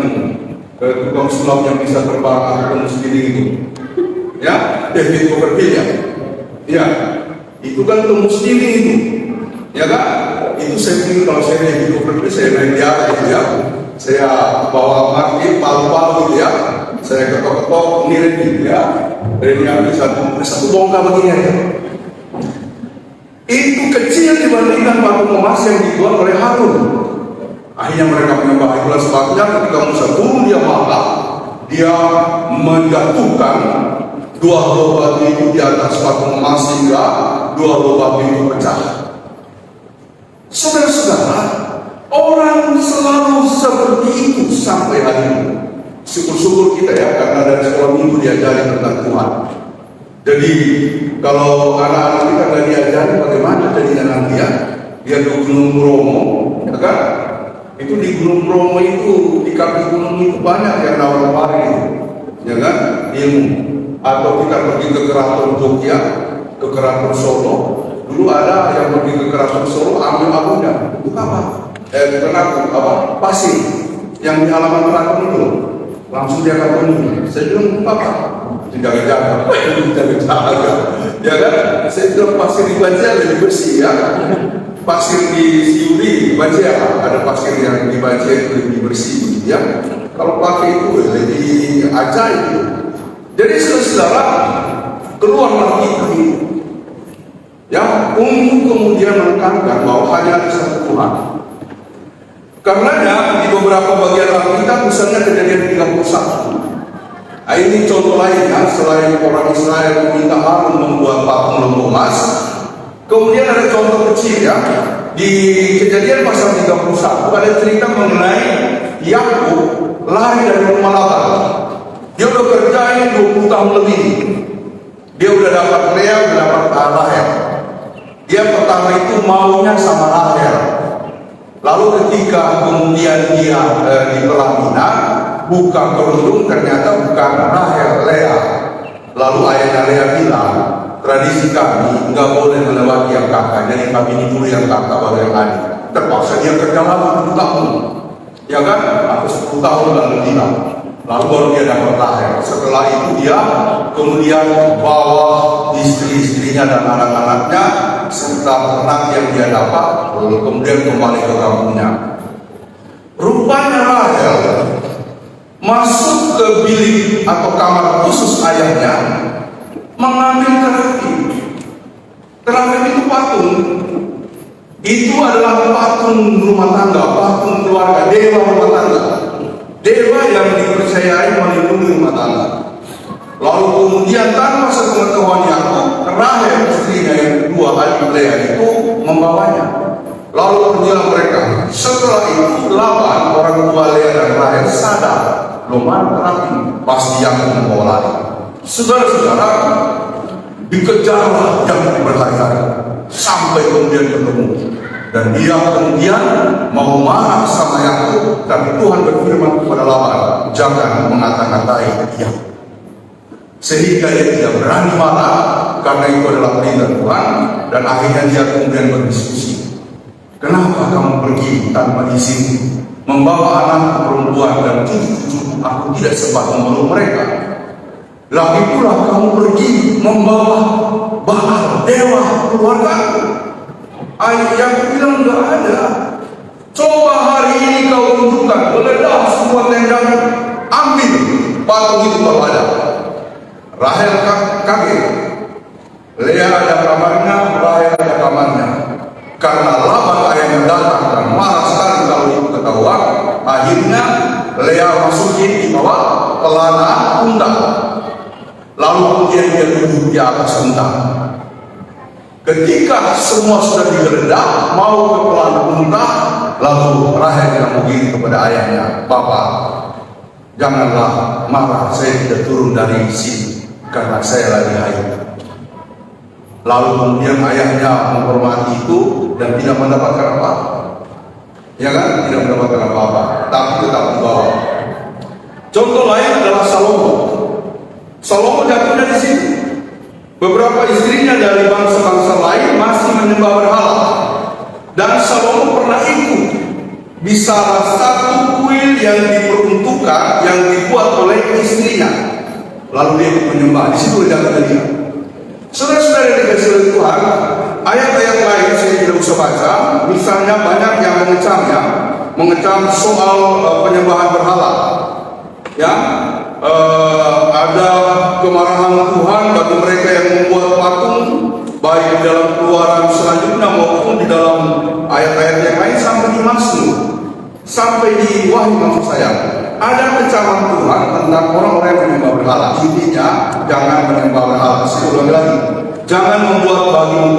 Speaker 1: tukang sulap yang bisa terbang ketemu sendiri itu? Ya, David Copperfield ya. Ya, itu kan temu sendiri itu, ya kan? Itu saya pikir kalau saya David Copperfield, saya naik di atas gitu ya. Saya bawa martir, palu-palu gitu ya. Saya ketok-ketok, nirit gitu ya. Dari ambil satu bongkar begini aja. Itu kecil dibandingkan batu emas yang dibuat oleh Harun. Akhirnya mereka menyembah itulah sebabnya ketika Musa turun dia marah, dia menjatuhkan dua loh batu itu di atas batu emas sehingga dua loh batu itu pecah. Saudara-saudara, orang selalu seperti itu sampai hari ini. Syukur-syukur kita ya, karena dari sekolah minggu diajari tentang Tuhan. Jadi kalau anak-anak kita nggak diajari bagaimana jadinya nanti ya, dia ke Gunung Bromo, ya kan? Itu di Gunung Bromo itu, di kaki gunung itu banyak yang nawar-nawari itu, ya kan? Ilmu. Atau kita pergi ke Keraton Jogja, ke Keraton Solo. Dulu ada yang pergi ke Keraton Solo ambil abunya, itu apa? Kenapa? Apa? Pasir yang di halaman keraton itu, langsung dia katakan, saya bilang apa? Tidak jaga, ya kan? Saya bilang pasir di Banjar lebih bersih ya. Pasir di Siuri, Banjar ada pasir yang di Banjar lebih bersih, ya. Kalau pakai itu lebih ajaib. Jadi saudara, keluarlah itu, ya, untuk kemudian menekankan bahwa hanya ada satu Tuhan. Karenanya di beberapa bagian Alkitab, misalnya Kejadian 31. Nah, ini contoh lainnya, selain orang Israel meminta Harun membuat patung lembu emas, kemudian ada contoh kecil ya, di Kejadian pasal 31 ada cerita mengenai Yakub lari dari rumah Laban. Dia udah kerjain 20 tahun lebih. Dia udah dapat Lea, udah dapat Rahel. Dia pertama itu maunya sama Rahel. Lalu ketika kemudian dia di pelaminan, buka kerudung, ternyata bukan Rahel, Lea. Lalu ayahnya Lea bilang, tradisi kami nggak boleh melewati yang kakak, jadi kami ini dulu yang kakak baru yang adik. Terpaksa dia kerja lagi 7 tahun, ya kan? Atau 10 tahun lalu bilang, lalu baru dia dapat Rahel. Setelah itu dia kemudian bawa istri-istrinya dan anak-anaknya serta ternak yang dia dapat, lalu kemudian kembali ke kampungnya. Rupanya Rahel masuk ke bilik atau kamar khusus ayahnya, mengambil terakhir. Terakhir itu patung. Itu adalah patung rumah tangga, patung keluarga, dewa rumah tangga. Dewa yang dipercayai melindungi rumah tangga. Lalu kemudian tanpa sepengetahuan Yakub, Rahel istrinya yang kedua, adik Lea itu membawanya. Lalu pergilah mereka. Setelah itu Laban, orang tua Lea dan Rahel sadar, lumayan terapi, pasti yang membawa lari. Saudara-saudara, dikejarlah yang berhari-hari sampai kemudian ketemu. Dan dia kemudian mau marah sama Yakub, tapi Tuhan berfirman kepada Laban, jangan mengata-ngatai dia. Sehingga dia tidak berani marah, karena itu adalah perintah Tuhan. Dan akhirnya dia kemudian berdiskusi, kenapa kamu pergi tanpa izin, membawa anak perempuan dan cucu-cucu aku tidak sempat memeluk mereka? Lagi pula kamu pergi membawa Baal, dewa keluarga. Ayah yang bilang enggak ada. Coba hari ini kau tunjukkan, geledah semua tenda, ambil patung itu kau ada. Rahel kaget. Lea ada kamarnya, Rahel ada kamarnya. Karena Laban ayahnya datang dan marah sekali kalau itu ketahuan, akhirnya Lea masukin di bawah pelana unta. Lalu kemudian dia duduk di atas unta. Ketika semua sudah digeledah, mau ke pelana unta, lalu Rahel bilang begini kepada ayahnya, Bapak, janganlah marah, saya tidak turun dari sini karena saya lagi haid. Lalu kemudian ayahnya menghormati itu, dan tidak mendapatkan apa-apa. Ya kan? Tidak mendapatkan apa-apa, tapi tetap di bawah. Contoh lain adalah Salomo. Salomo jatuh dari situ. Beberapa istrinya dari bangsa-bangsa lain masih menyembah berhala. Dan Salomo pernah ikut di salah satu kuil yang diperuntukkan, yang dibuat oleh istrinya. Lalu dia ikut menyembah. Di situ dia jatuh dari. Saudara-saudara yang dikasih oleh Tuhan, ayat-ayat lain saya tidak usah baca. Misalnya banyak yang mengecam soal penyembahan berhala. Ya, ada kemarahan Tuhan bagi mereka yang membuat patung, baik di dalam Keluaran selanjutnya maupun di dalam ayat-ayat yang lain sampai di Mazmur, sampai di Wahyu maksud saya. Ada kecaman Tuhan tentang orang-orang yang menyembah berhala. Intinya jangan menyembah berhala. Saya ulangi lagi, jangan membuat patung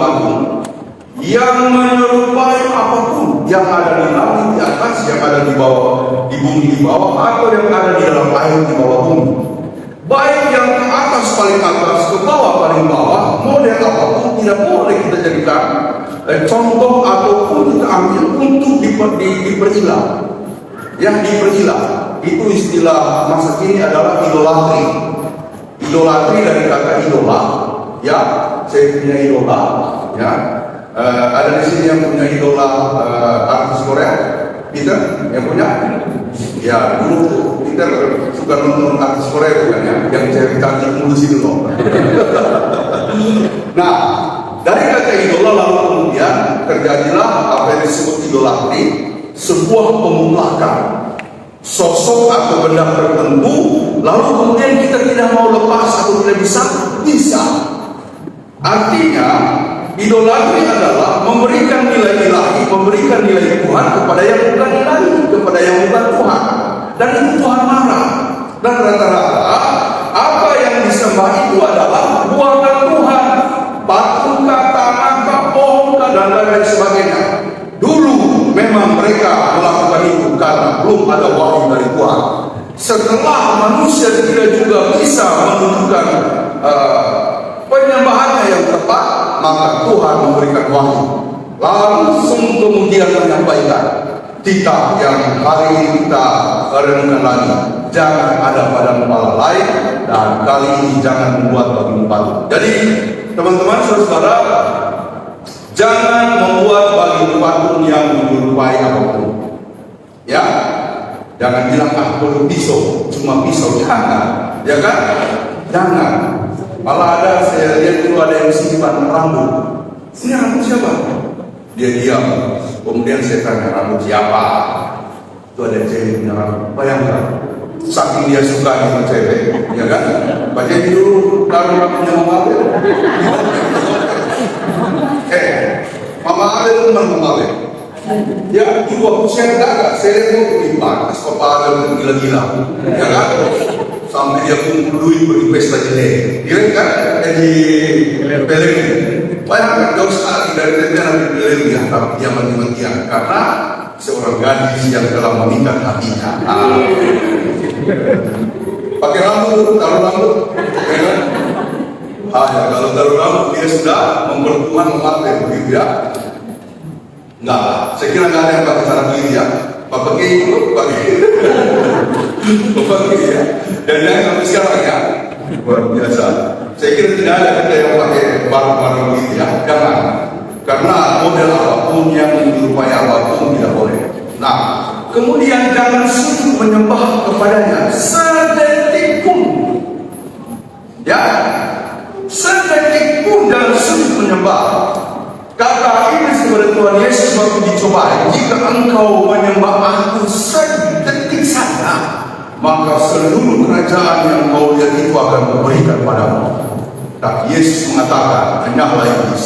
Speaker 1: yang menyerupai apapun yang ada di langit di atas, yang ada di bawah, di bumi di bawah, atau yang ada di dalam air di bawah bumi. Baik yang ke atas paling atas, ke bawah paling bawah, model apapun tidak boleh kita jadikan contoh ataupun kita ambil untuk diperilah. Yang diperilah itu istilah masa kini adalah idolatri. Idolatri dari kata idola. Ya, saya punya idola. Ya. Ada di sini yang punya idola artis Korea, Peter yang punya, ya dulu Peter suka nonton artis Korea bukan ya, yang cewek cantik mulus itu loh. Nah, dari kata idola lalu kemudian terjadilah apa yang disebut idolatri, sebuah pemutlakan sosok atau benda tertentu, lalu kemudian kita tidak mau lepas atau tidak bisa. Artinya idolatri adalah memberikan nilai ilahi, memberikan nilai Tuhan kepada yang bukan ilahi, kepada yang bukan Tuhan. Dan itu Tuhan marah. Dan rata-rata apa yang disembah itu adalah buatan Tuhan, patung kata, tanah, pohon dan lain sebagainya. Dulu memang mereka melakukan itu karena belum ada wahyu dari Tuhan. Setelah manusia tidak juga bisa menunjukkan penyembahannya yang tepat, maka Tuhan memberikan wahyu. Langsung kemudian menyampaikan kita yang hari ini kita renungkan lagi. Jangan ada pada kepala lain, dan kali ini jangan membuat bagi patung. Jadi teman-teman saudara, jangan membuat bagi patung yang menyerupai apapun. Ya, jangan bilang perlu pisau, cuma pisau, jangan. Ya kan? Jangan. Malah ada, saya lihat itu ada yang simpan rambut. Ini rambut siapa? Dia diam. Kemudian saya tanya, rambut siapa? Itu ada cewek punya rambut. Bayangkan, saking dia suka dengan cewek, ya kan? Baca dulu taruh rambutnya Mama Abel. Mama Abel itu Mama Abel. Ya, itu waktu saya enggak, saya lihat waktu di Bakas, Papa Abel gila-gila, ya kan? Sampai dia kumpul duit beri pesta jelek, dia kan di Peleng. Bayangkan jauh sekali dari Peleng di antara dia mati-matian karena seorang gadis yang telah mengikat hatinya. Pakai rambut, taruh rambut, ya kan? Ya, kalau taruh rambut dia sudah mempertemukan memakai begitu ya. Enggak, saya kira nggak ada yang pakai cara begini ya. Pakai itu, pakai ya. Dan yang sampai sekarang ya, luar biasa. Saya kira tidak ada kita yang pakai barang-barang begitu ya. Jangan, karena model apapun yang menyerupai apapun tidak boleh. Nah, kemudian jangan sujud menyembah kepadanya sedetik pun. Ya, sedetik pun jangan sujud menyembah. Kata Iblis kepada Tuhan Yesus waktu dicobai, jika engkau menyembah aku sedetik saja, maka seluruh kerajaan yang kau lihat itu akan kuberikan padamu. Tapi Yesus mengatakan, hanyalah Iblis,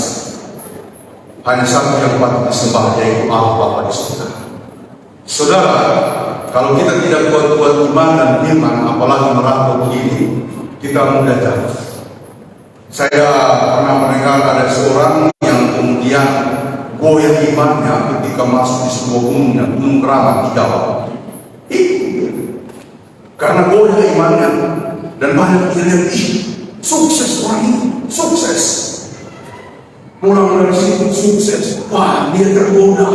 Speaker 1: hanya satu yang patut disembah, yaitu Allah Bapa di surga. Saudara, kalau kita tidak kuat-kuat iman dan firman, apalagi merantau begini, kita mudah jatuh. Saya pernah mendengar ada seorang yang kemudian goyah imannya ketika masuk di sebuah gunung keramat di Jawa. Karena goyah imannya dan banyak yang lihat, sukses orang ini, sukses. Mulai dari situ sukses, wah dia tergoda.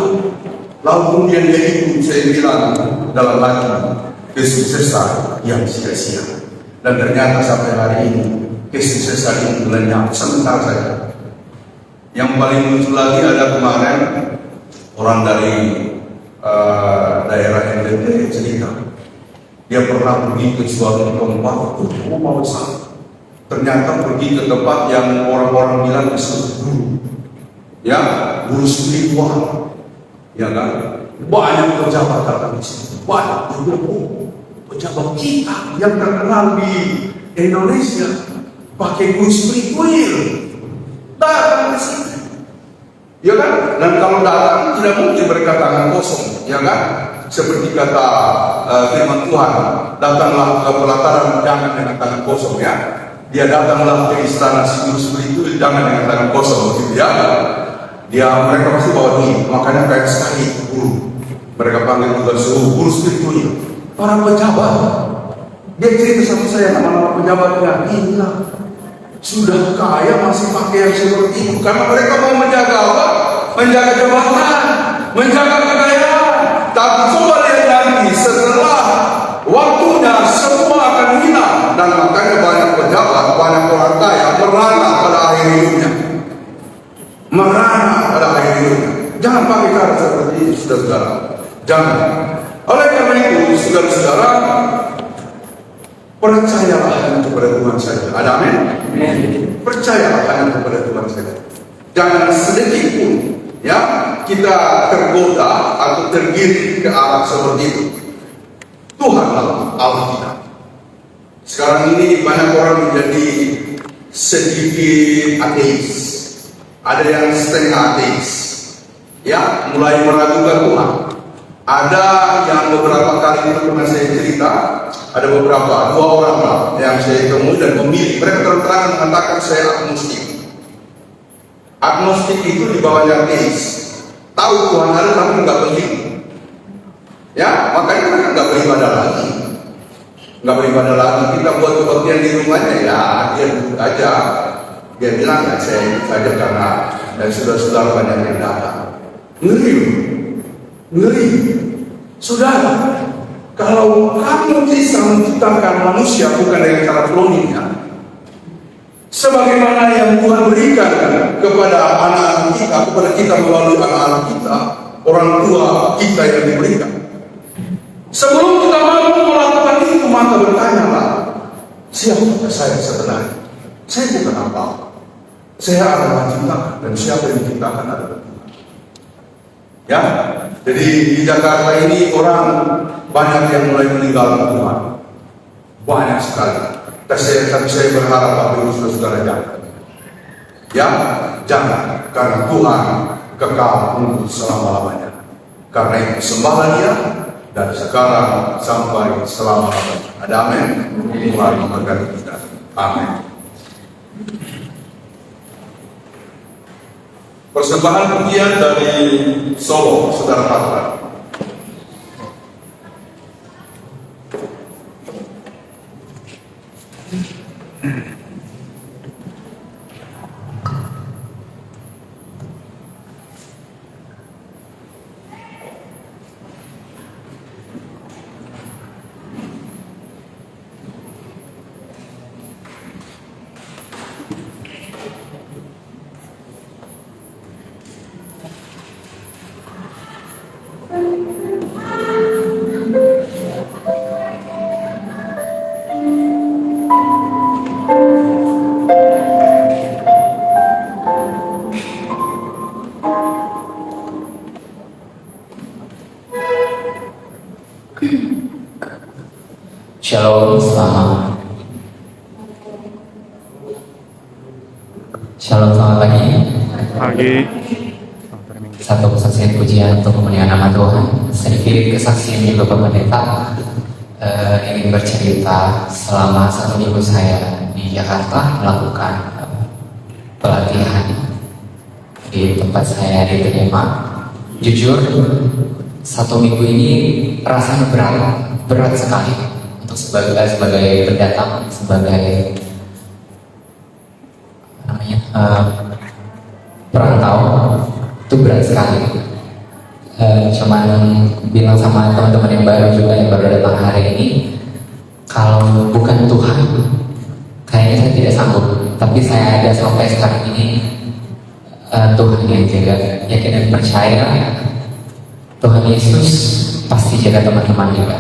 Speaker 1: Lalu kemudian dia ikut, saya bilang dalam hati, kesuksesan yang sia-sia. Dan ternyata sampai hari ini kesuksesan itu lenyap sebentar saja. Yang paling lucu lagi ada kemarin orang dari daerah NTT cerita, dia pernah pergi ke suatu tempat, mau besar. Ternyata pergi ke tempat yang orang-orang bilang disebut guru, ya, guru spiritual, ya kan? Banyak pejabat datang di sini, banyak pejabat kita yang terkenal di Indonesia pakai guru spiritual datang ke sini, ya kan? Dan kalau datang tidak mungkin mereka tangan kosong, ya kan? Seperti kata firman Tuhan, datanglah ke pelataran jangan dengan tangan kosong, ya. Dia datanglah ke istana si guru spiritual jangan dengan tangan kosong, gitu ya. Mereka pasti bawa duit, makanya kayak sekali guru. Mereka panggil juga seluruh guru spiritual, para pejabat. Dia cerita sama saya nama-nama pejabatnya, gila, sudah kaya masih pakai yang seperti itu, karena mereka mau menjaga apa? Menjaga jabatan, menjaga kekayaan. Tapi coba lihat nanti setelah waktunya semua akan hilang, dan makanya banyak pejabat, banyak orang kaya merana pada akhir hidupnya. Merana pada akhir hidupnya. Jangan pakai cara seperti ini, saudara-saudara. Jangan. Oleh karena itu, saudara-saudara, percayalah hanya kepada Tuhan saja. Ada amin? Percayalah hanya kepada Tuhan saja. Jangan sedikit pun, ya, kita tergoda atau tergiring ke arah seperti itu. Tuhanlah Allah kita. Sekarang ini banyak orang menjadi sedikit ateis. Ada yang setengah ateis, ya, mulai meragukan Tuhan. Ada yang beberapa kali itu pernah saya cerita, ada beberapa, 2 orang lah yang saya temui dan memilih. Mereka terang-terangan mengatakan saya agnostik. Agnostik itu di bawahnya ateis. Tahu Tuhan ada tapi nggak penting. Ya, makanya mereka nggak beribadah lagi. Nggak beribadah lagi. Kita buat kebaktian di rumahnya, ya dia duduk aja. Dia bilang ya saya ikut saja karena dan saudara-saudara banyak yang datang. Ngeri, ngeri. Saudara, kalau kamu bisa menciptakan manusia bukan dengan cara cloningnya, sebagaimana yang Tuhan berikan kepada anak-anak kita, kepada kita melalui anak-anak kita, orang tua kita yang diberikan. Sebelum kita mampu melakukan itu, maka bertanyalah, siapa saya sebenarnya? Saya bukan apa-apa. Saya adalah ciptaan, dan siapa yang menciptakan adalah Tuhan. Ya, jadi di Jakarta ini orang banyak yang mulai meninggalkan Tuhan, banyak sekali. Tapi saya berharap Bapak Ibu Saudara jangan. Ya, jangan, karena Tuhan kekal untuk selama-lamanya. Karena itu sembahlah Dia dari sekarang sampai selama-lamanya. Ada amin. Tuhan memberkati kita. Amin. Persembahan pujian dari Solo, Saudara Patra.
Speaker 4: Shalom, selamat pagi.
Speaker 2: Pagi.
Speaker 4: Satu kesaksian pujian untuk kemuliaan nama Tuhan. Sedikit kesaksian juga Bapak Pendeta. Ingin bercerita selama 1 minggu saya di Jakarta melakukan pelatihan di tempat saya diterima. Jujur, 1 minggu ini rasanya berat sekali untuk sebagai pendatang, sebagai
Speaker 6: perantau itu berat sekali. Cuman bilang sama teman-teman yang baru juga yang baru datang hari ini, kalau bukan Tuhan kayaknya saya tidak sanggup, tapi saya ada sampai sekarang ini. Tuhan yang jaga, yakin dan percaya Tuhan Yesus pasti jaga teman-teman juga.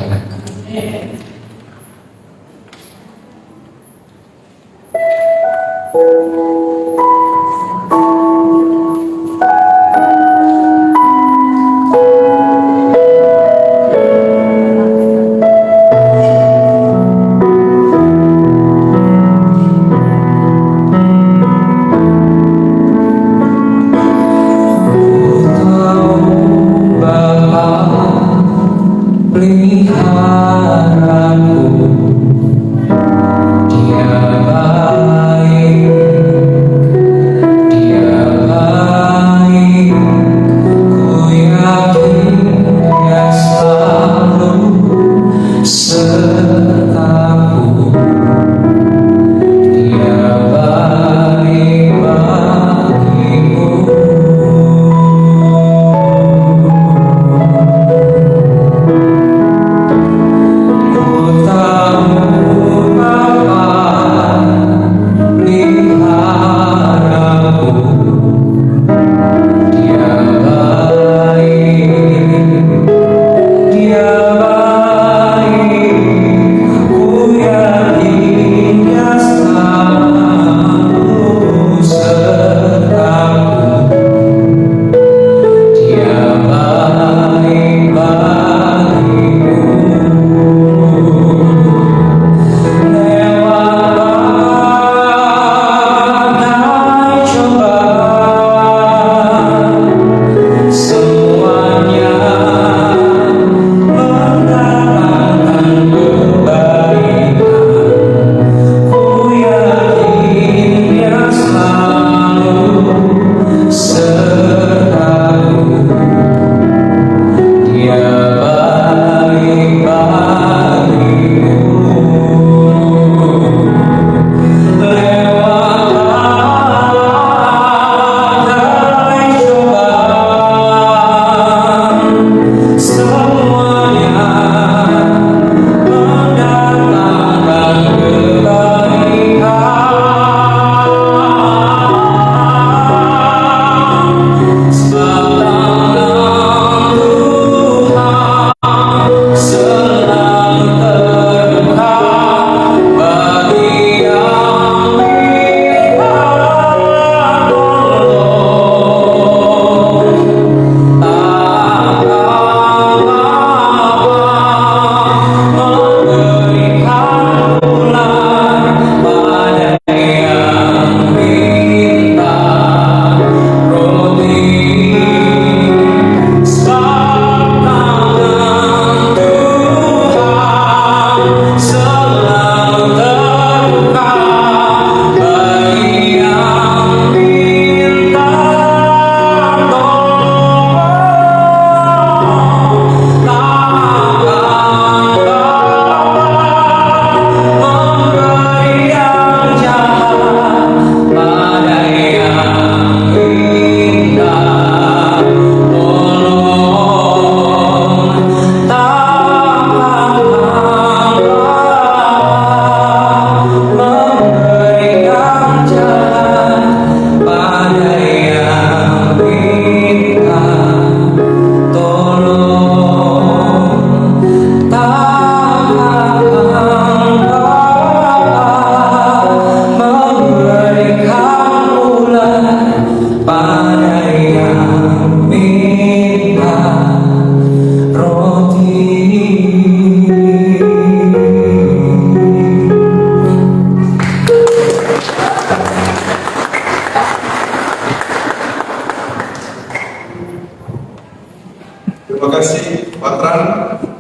Speaker 1: Terima kasih Pak Tran,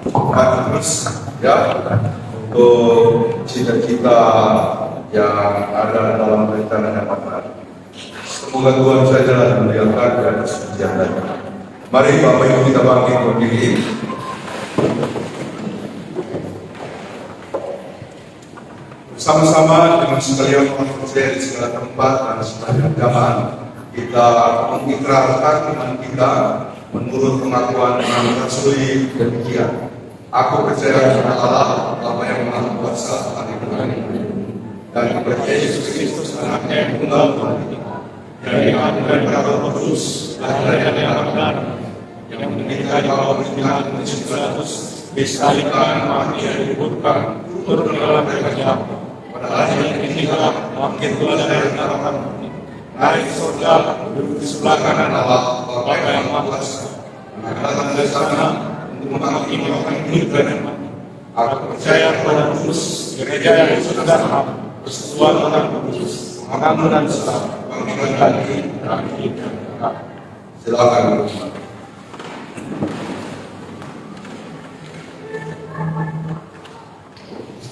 Speaker 1: Pak Idrus, ya, untuk cita-cita yang ada dalam rencananya Pak Tran. Semoga Tuhan saja yang memuliakan dan kesucian lagi. Mari Bapak Ibu kita bangkit berdiri. Bersama-sama dengan sekalian orang percaya di segala tempat dan segala zaman, Kita mengikrarkan iman kita menurut pengakuan Imam Rasuli demikian. Aku percaya kepada Allah, Bapa yang Maha Kuasa, dan kepada Yesus Kristus, Anaknya yang tunggal Tuhan kita, yang dianugerahkan dengan Roh Kudus, lahir dari Allah benar, yang menderita di bawah pimpinan Yesus Kristus, disalibkan, mati dan dikuburkan, turun ke dalam kerajaan, pada hari yang ketiga, bangkit pula dari antara kami, naik ke surga, duduk di sebelah kanan Allah, Bapa yang Maha Kuasa, akan dari sana untuk menghakimi orang hidup dan mati. Aku percaya kepada Kristus, gereja yang sudah saham, persekutuan orang kudus, pengampunan dosa, panggilan hati, dan hidup. Silakan.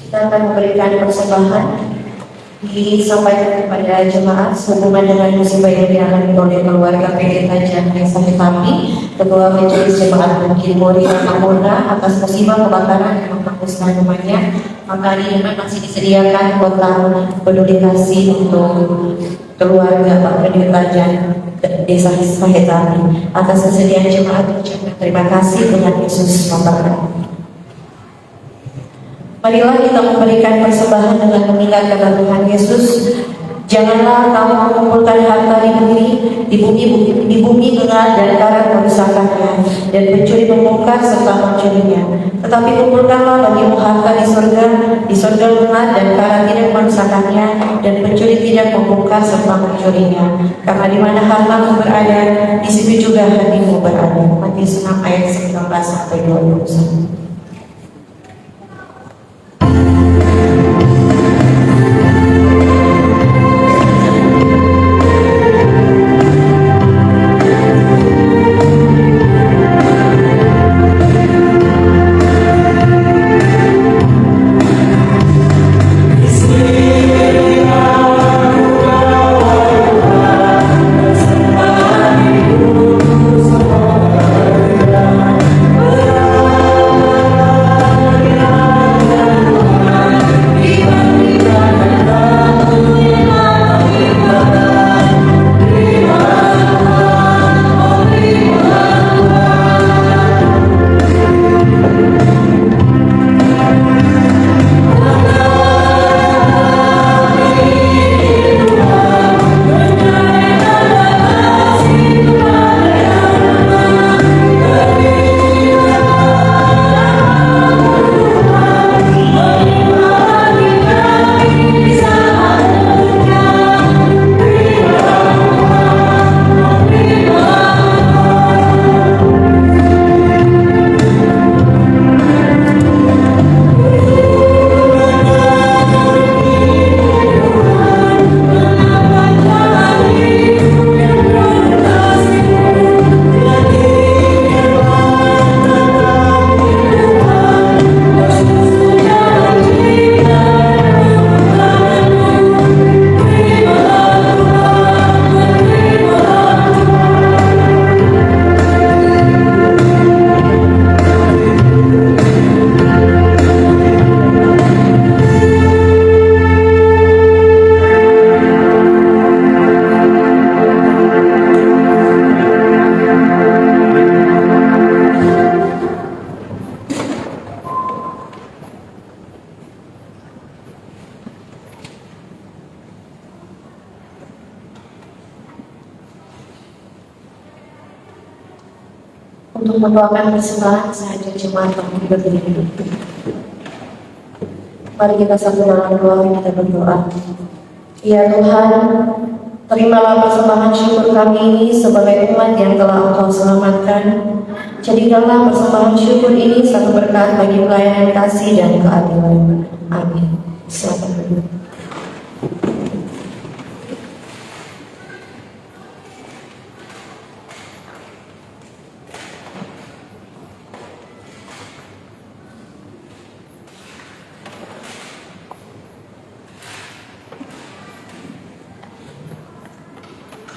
Speaker 3: Kita akan memberikan persembahan disampaikan kepada jemaat sehubungan dengan musibah yang dialami oleh keluarga PG Tajam yang sakit hati, Ketua Majelis Jemaat Bukit Mori Mapolda atas musibah kebakaran yang menghanguskan rumahnya. Maka ini masih disediakan kuota peduli kasih untuk keluarga Pak PG Tajam Desa Sakit Hati. Atas kesediaan jemaat ucapkan terima kasih, Tuhan Yesus memberkati. Marilah kita memberikan persembahan dengan mengingat kata Tuhan Yesus, janganlah kamu mengumpulkan harta di bumi dengan dan karat merusakannya, dan pencuri membongkar serta mencurinya. Tetapi kumpulkanlah bagimu harta di surga dengan dan karat tidak merusakannya, dan pencuri tidak membongkar serta mencurinya. Karena di mana hartamu berada, di situ juga hatimu berada. Matius 6 ayat 19 sampai 21. Untuk mendoakan persembahan sahaja jemaat kami berdiri. Mari kita satu dalam doa, kita berdoa. Ya Tuhan, terimalah persembahan syukur kami ini sebagai umat yang telah Engkau selamatkan. Jadikanlah persembahan syukur ini satu berkat bagi pelayanan kasih dan keadilan. Amin. Selamat berdua.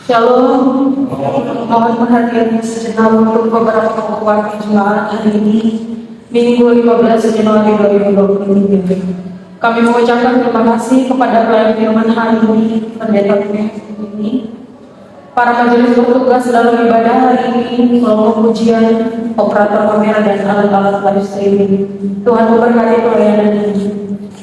Speaker 7: Shalom, mohon perhatiannya sejenak untuk beberapa pengukuhan jemaat hari ini, Minggu 15 Januari 2023. Kami mengucapkan terima kasih kepada pelayan firman hari ini, pendeta ini, para majelis petugas dalam ibadah hari ini, kelompok pujian, operator kamera dan alat-alat live streaming. Tuhan memberkati pelayanan ini.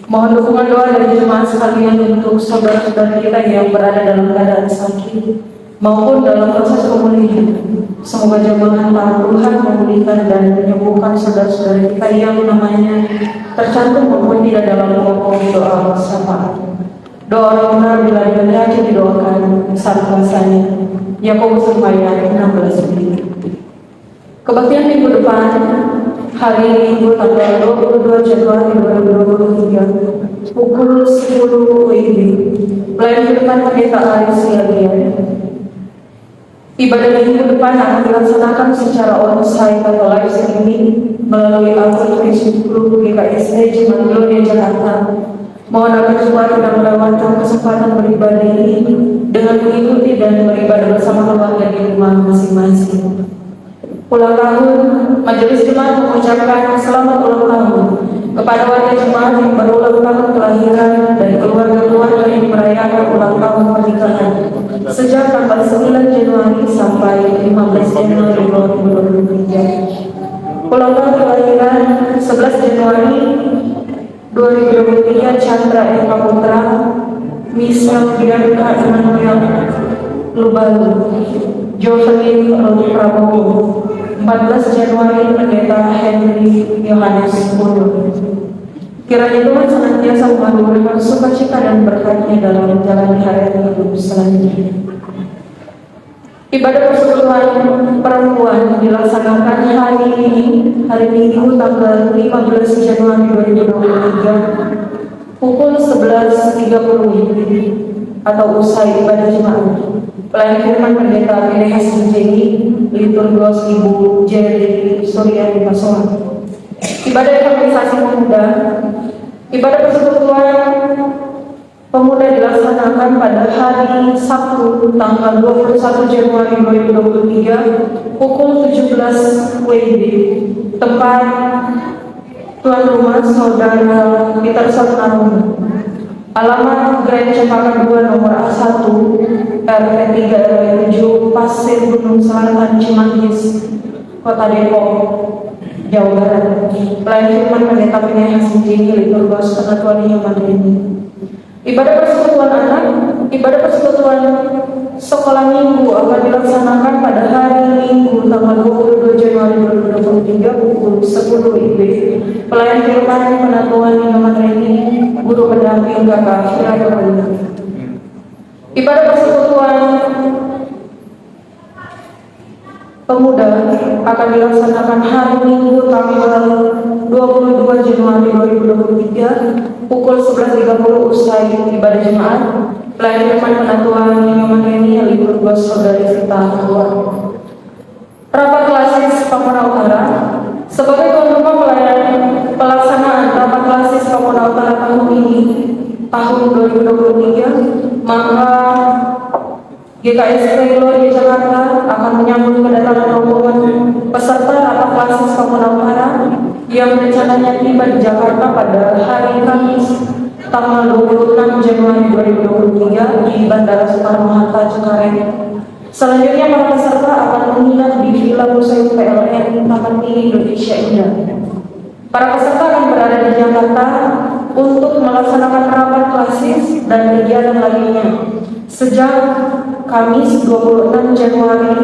Speaker 7: Mohon dukungan doa dari jemaat sekalian untuk saudara-saudara kita yang berada dalam keadaan sakit maupun dalam proses pemulihan. Semoga jamahan para Tuhan memulihkan dan menyembuhkan saudara-saudara kita yang namanya tercantum maupun tidak dalam pokok doa bersama. Doa yang benar bila dibaca didoakan saat puasanya. Yakobus 4:16. Kebaktian minggu depan hari Minggu tanggal 22 Januari 2023 pukul 10 WIB. Pelayanan depan pendeta Aris Silagian. Ibadah minggu depan akan dilaksanakan secara onsite atau live streaming melalui akun Facebook GKSD Jemaat Gloria Jakarta. Mohon agar semua tidak melewatkan kesempatan beribadah ini dengan mengikuti dan beribadah bersama keluarga di rumah masing-masing. Ulang tahun, Majelis Jemaat mengucapkan selamat ulang tahun kepada warga jemaat yang berulang tahun kelahiran dan keluarga-keluarga yang merayakan ulang tahun pernikahan sejak tanggal 9 Januari sampai 15 Januari 2023. Ulang tahun kelahiran 11 Januari 2023 Chandra Eka Putra, Michelle Bianca Emmanuel Lubalu, Jovelyn Rodi Prabowo. 14 Januari Pendeta Henry Yohanes Bodo. Kiranya Tuhan senantiasa memberikan sukacita dan berkatnya dalam menjalani hari hidup selanjutnya. Ibadah persekutuan perempuan dilaksanakan hari ini, hari Minggu tanggal 15 Januari 2023 pukul 11.30 atau usai ibadah jemaat. Pelayanan firman Pendeta PDHS Jenny, liturgos Ibu Jerry Suryani Pasohan. Ibadah evangelisasi pemuda. Ibadah persekutuan pemuda dilaksanakan pada hari Sabtu tanggal 21 Januari 2023 pukul 17 WIB. Tempat tuan rumah Saudara Peter Satnarum. Alamat Grand Cempaka 2 nomor A1 RT 3 RW 7 Pasir Gunung Selatan Cimanggis Kota Depok Jawa Barat. Pelayanan firman Pendeta PDHS Jenny, liturgos Penatuan Hilman ini. Ibadah persekutuan anak, ibadah persekutuan sekolah minggu akan dilaksanakan pada hari Minggu tanggal 22 Januari 2023 pukul 10 WIB. Pelayan firman Penatuan Hilman ini, guru pendamping Kakak Firada. Ibadah persekutuan pemuda akan dilaksanakan hari Minggu tanggal 22 Januari 2023 pukul 11.30 usai ibadah jemaat. Pelayanan firman Penatuan Hilman ini liturgos Saudari Sita Keluar. Rapat klasis Pamona Utara. Sebagai tuan rumah pelaksanaan rapat klasis Pamona Utara tahun ini, tahun 2023, maka GKSD Gloria Jakarta akan menyambut kedatangan rombongan peserta rapat klasis Pamona Utara yang rencananya tiba di Jakarta pada hari Kamis tanggal 26 Januari 2023 di Bandara Soekarno-Hatta Cengkareng. Selanjutnya para peserta akan menginap di Villa Museum PLN Taman Mini Indonesia Indah. Para peserta akan berada di Jakarta untuk melaksanakan rapat klasis dan kegiatan lainnya sejak Kamis 26 Januari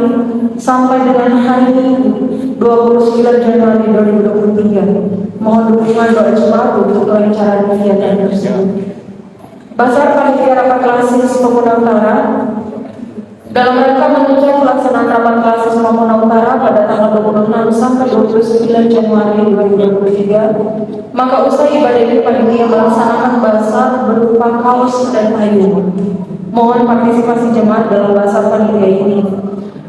Speaker 7: sampai dengan hari Minggu 29 Januari 2023. Mohon dukungan doa jemaat untuk kelancaran kegiatan tersebut. Basar Panitia Rapat Klasis Pamona Utara dalam rangka menunjang pelaksanaan rapat klasis Pamona Utara pada tanggal 26 sampai 29 Januari 2023, maka usai ibadah ini panitia melaksanakan basar berupa kaos dan payung. Mohon partisipasi jemaat dalam basar panitia ini.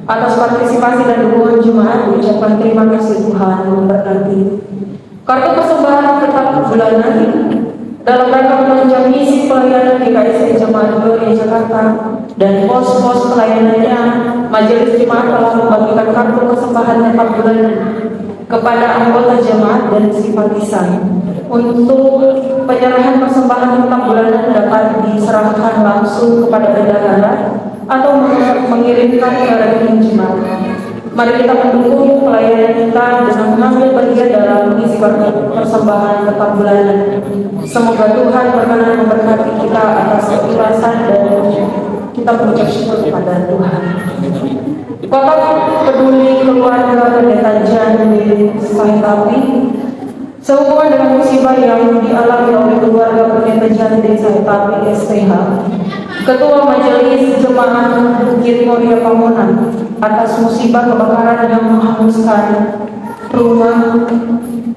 Speaker 7: Atas partisipasi dan dukungan jemaat, ucapan terima kasih Tuhan memberkati. Kartu persembahan tetap bulanan dalam rangka menunjang misi pelayanan GKSD Jemaat Gloria Jakarta dan pos-pos pelayanannya, Majelis Jemaat telah membagikan kartu persembahan tetap bulanan kepada anggota jemaat dan simpatisan. Untuk penyerahan persembahan tetap bulanan dapat diserahkan langsung kepada bendahara atau mengirimkan ke rekening jemaat. Mari kita mendukung pelayanan kita dengan mengambil bagian dalam mengisi persembahan tetap bulanan. Semoga Tuhan berkenan memberkati kita atas keikhlasan dan kita mengucap syukur kepada Tuhan. Kotak peduli keluarga Pendeta Jan di Saitapi. Sehubungan dengan musibah yang dialami oleh keluarga Pendeta Jan di Saitapi SPH, Ketua Majelis Jemaat Bukit Mulia Pamunan atas musibah kebakaran yang menghanguskan rumah,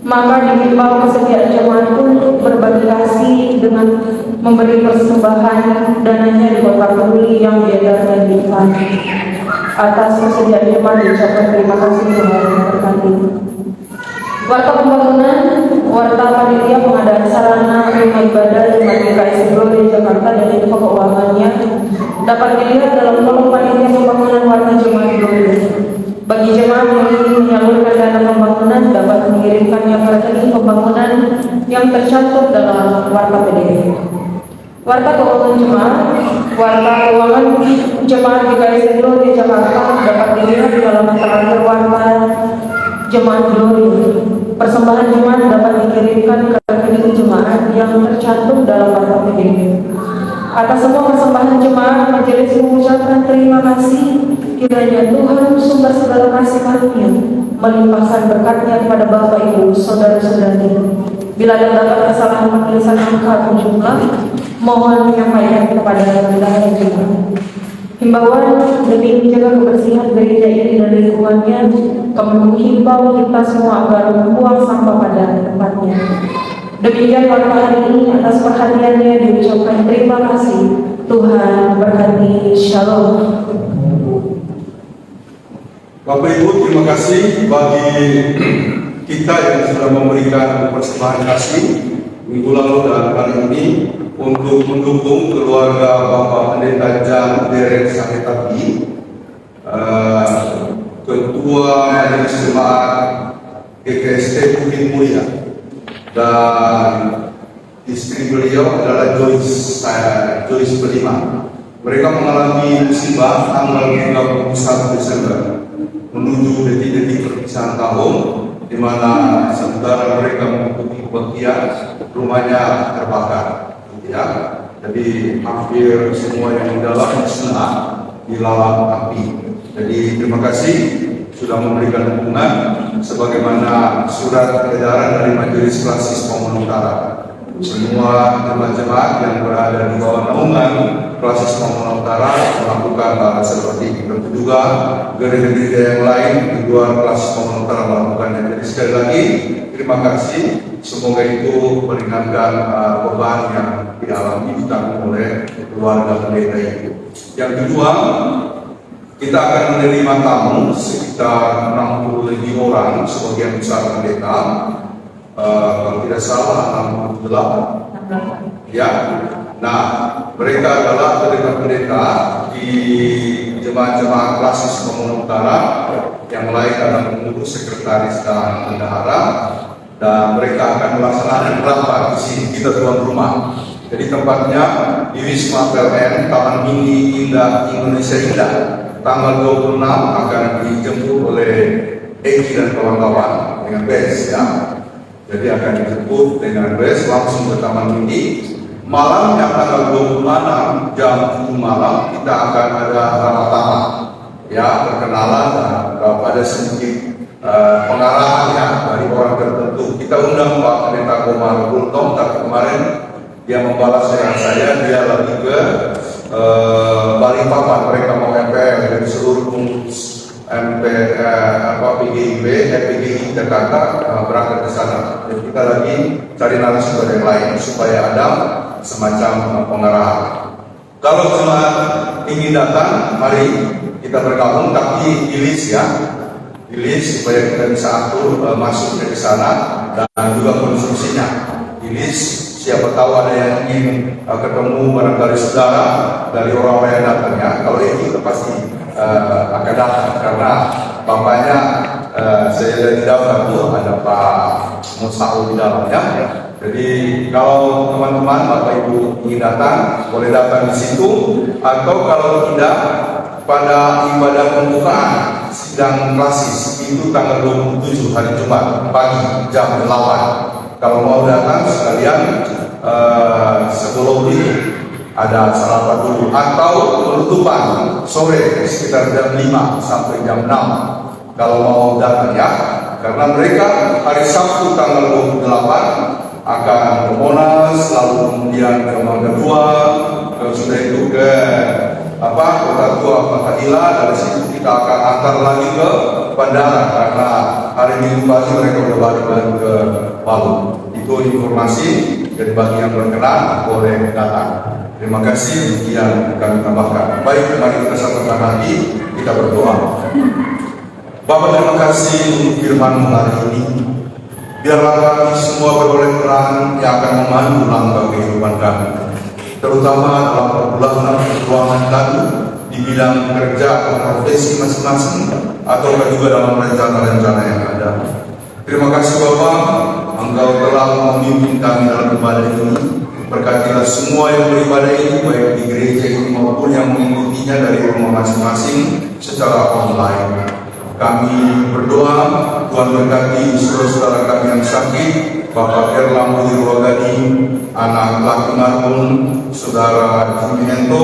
Speaker 7: maka dihimbau kesediaan jemaat untuk berbagi kasih dengan memberi persembahan dananya di kotak peduli yang diedarkan di depan. Atas kesediaan jemaat diucapkan terima kasih Tuhan memberkati. Warta pembangunan, warta panitia pengadaan sarana rumah ibadah Jemaat GKI Glory Jakarta dan info keuangannya dapat dilihat dalam kolom panitia pembangunan warta Jemaat Glory. Bagi jemaat yang ingin menyalurkan dana pembangunan dapat mengirimkannya ke rekening pembangunan yang tercantum dalam warta PDF. Warta keuangan jemaat, warta keuangan Jemaat GKI Glory Jakarta dapat dilihat di halaman terakhir warta Jemaat Glory. Persembahan jemaat dapat dikirimkan ke rekening jemaat yang tercantum dalam warta PDF. Atas semua persembahan jemaat, majelis mengucapkan terima kasih. Kiranya Tuhan sumber segala kasih karunia melimpahkan berkatnya kepada Bapak Ibu saudara-saudari. Bila terdapat kesalahan penulisan angka atau jumlah, mohon menyampaikan kepada wilayah jemaat. Himbauan demi menjaga kebersihan gereja ini dan lingkungannya, kami menghimbau kita semua agar membuang sampah pada tempatnya. Demikian warta hari ini, atas perhatiannya diucapkan terima kasih. Tuhan berkati. Shalom.
Speaker 1: Bapak Ibu, terima kasih bagi kita yang sudah memberikan persembahan kasih minggu lalu dan kali ini untuk mendukung keluarga Bapak Pendeta Jan Derek Saitapi, Ketua Majelis Jemaat GKST Bukit Mulia, dan istri beliau adalah Joyce Belima. Mereka mengalami musibah tanggal 31 Desember menuju detik-detik perpisahan tahun, di mana sementara mereka mengikuti kebaktian, rumahnya terbakar. Ya, jadi hampir semua yang di dalam musnah dilalap api. Jadi terima kasih sudah memberikan dukungan sebagaimana surat edaran dari Majelis Klasis Pamunan Utara. Semua jemaat-jemaat yang berada di bawah naungan Klasis Pamunan Utara melakukan hal seperti itu. Juga gereja-gereja yang lain di luar Klasis Pamunan Utara melakukannya. Jadi sekali lagi terima kasih. Semoga itu meringankan beban yang dialami ditanggung oleh keluarga pendeta itu. Yang kedua, kita akan menerima tamu sekitar 60 lebih orang, sebagian besar pendeta. Kalau tidak salah 68. Ya. Nah, mereka adalah pendeta-pendeta di jemaat-jemaat Klasis Pamunan Utara, yang lain adalah pengurus, sekretaris, dan bendahara. Dan mereka akan melaksanakan rapat di sini, kita tuan rumah. Jadi tempatnya di Wisma PLN Taman Mini Indah Indonesia Indah. Tanggal 26 akan dijemput oleh Eki dan kawan-kawan dengan bus, ya. Jadi akan dijemput dengan bus langsung ke Taman Mini. Malamnya tanggal 26 jam 7 malam kita akan ada ramah-tamah, ya, perkenalan pada sedikit pengarahannya dari orang tertentu. Kita undang Pak Pendeta Komar Kultom, tapi kemarin dia membalas dengan saya, dia lagi ke Balikpapan. Mereka mau MPR dari seluruh pengurus PGIB, PGI Jakarta berangkat ke sana. Jadi kita lagi cari narasumber yang lain supaya ada semacam pengarahan. Kalau jemaat ingin datang, mari kita bergabung, tapi di list, ya. List supaya kita bisa atur masuk ke sana, dan juga konstruksinya. Di list, siapa tahu ada yang ingin ketemu barangkali saudara dari orang-orang yang datang, ya. Kalau itu kita pasti akan datang karena bapaknya saya dari daftar itu ada Pak Musaul di dalamnya. Jadi kalau teman-teman Bapak Ibu ingin datang, boleh datang di situ, atau kalau tidak pada ibadah pembukaan sidang klasis itu tanggal 27 hari Jumat pagi jam 8. Kalau mau datang sekalian sebelum itu ada sarapan dulu, atau penutupan sore sekitar jam 5 sampai jam 6 kalau mau datang ya, karena mereka hari Sabtu tanggal 28 akan ke Monas, lalu kemudian ke Mangga 2, kalau sudah itu ke Kota Tua Fatahila. Dari situ kita akan antar lagi ke bandara, karena hari Minggu pagi mereka sudah balik lagi ke Palu. Itu informasi, dan bagi yang berkenan boleh datang. Terima kasih, demikian kami tambahkan. Baik, mari kita satukan hati, kita berdoa. Bapak, terima kasih untuk firman hari ini. Biarlah kami semua beroleh peran yang akan memandu langkah kehidupan kami, terutama dalam perbulan perjuangan kami di bidang kerja atau profesi masing-masing, atau juga dalam rencana-rencana yang ada. Terima kasih Bapak, Engkau telah memimpin kami dalam ibadah ini. Berkatilah semua yang beribadah ini, baik di gereja ini maupun yang mengikutinya dari rumah masing-masing secara online. Kami berdoa, Tuhan berkati saudara-saudara kami yang sakit, Bapak Erlang Wirwagadi, anak laki Marhum, Saudara Jumento,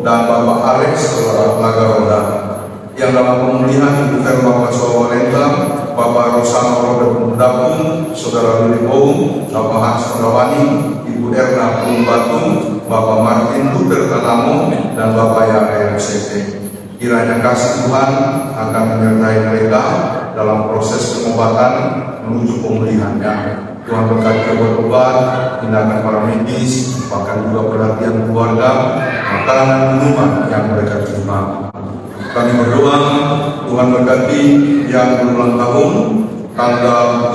Speaker 1: dan Bapak Alex, Saudara Laga Roda. Yang dalam pemulihan bukan Bapak Sawalenta, Bapak Rosano Robert Mudapung, Saudara Willy Bohung, Bapak Hans Rawani, Ibu Erna Batu, Bapak Martin Luther Tanamo, dan Bapak Yaya MCT. Kiranya kasih Tuhan akan menyertai mereka dalam proses pengobatan menuju pemulihannya. Tuhan berkati obat-obat, tindakan para medis, bahkan juga perhatian keluarga, makanan minuman yang mereka terima. Kami berdoa, Tuhan berkati yang berulang tahun tanggal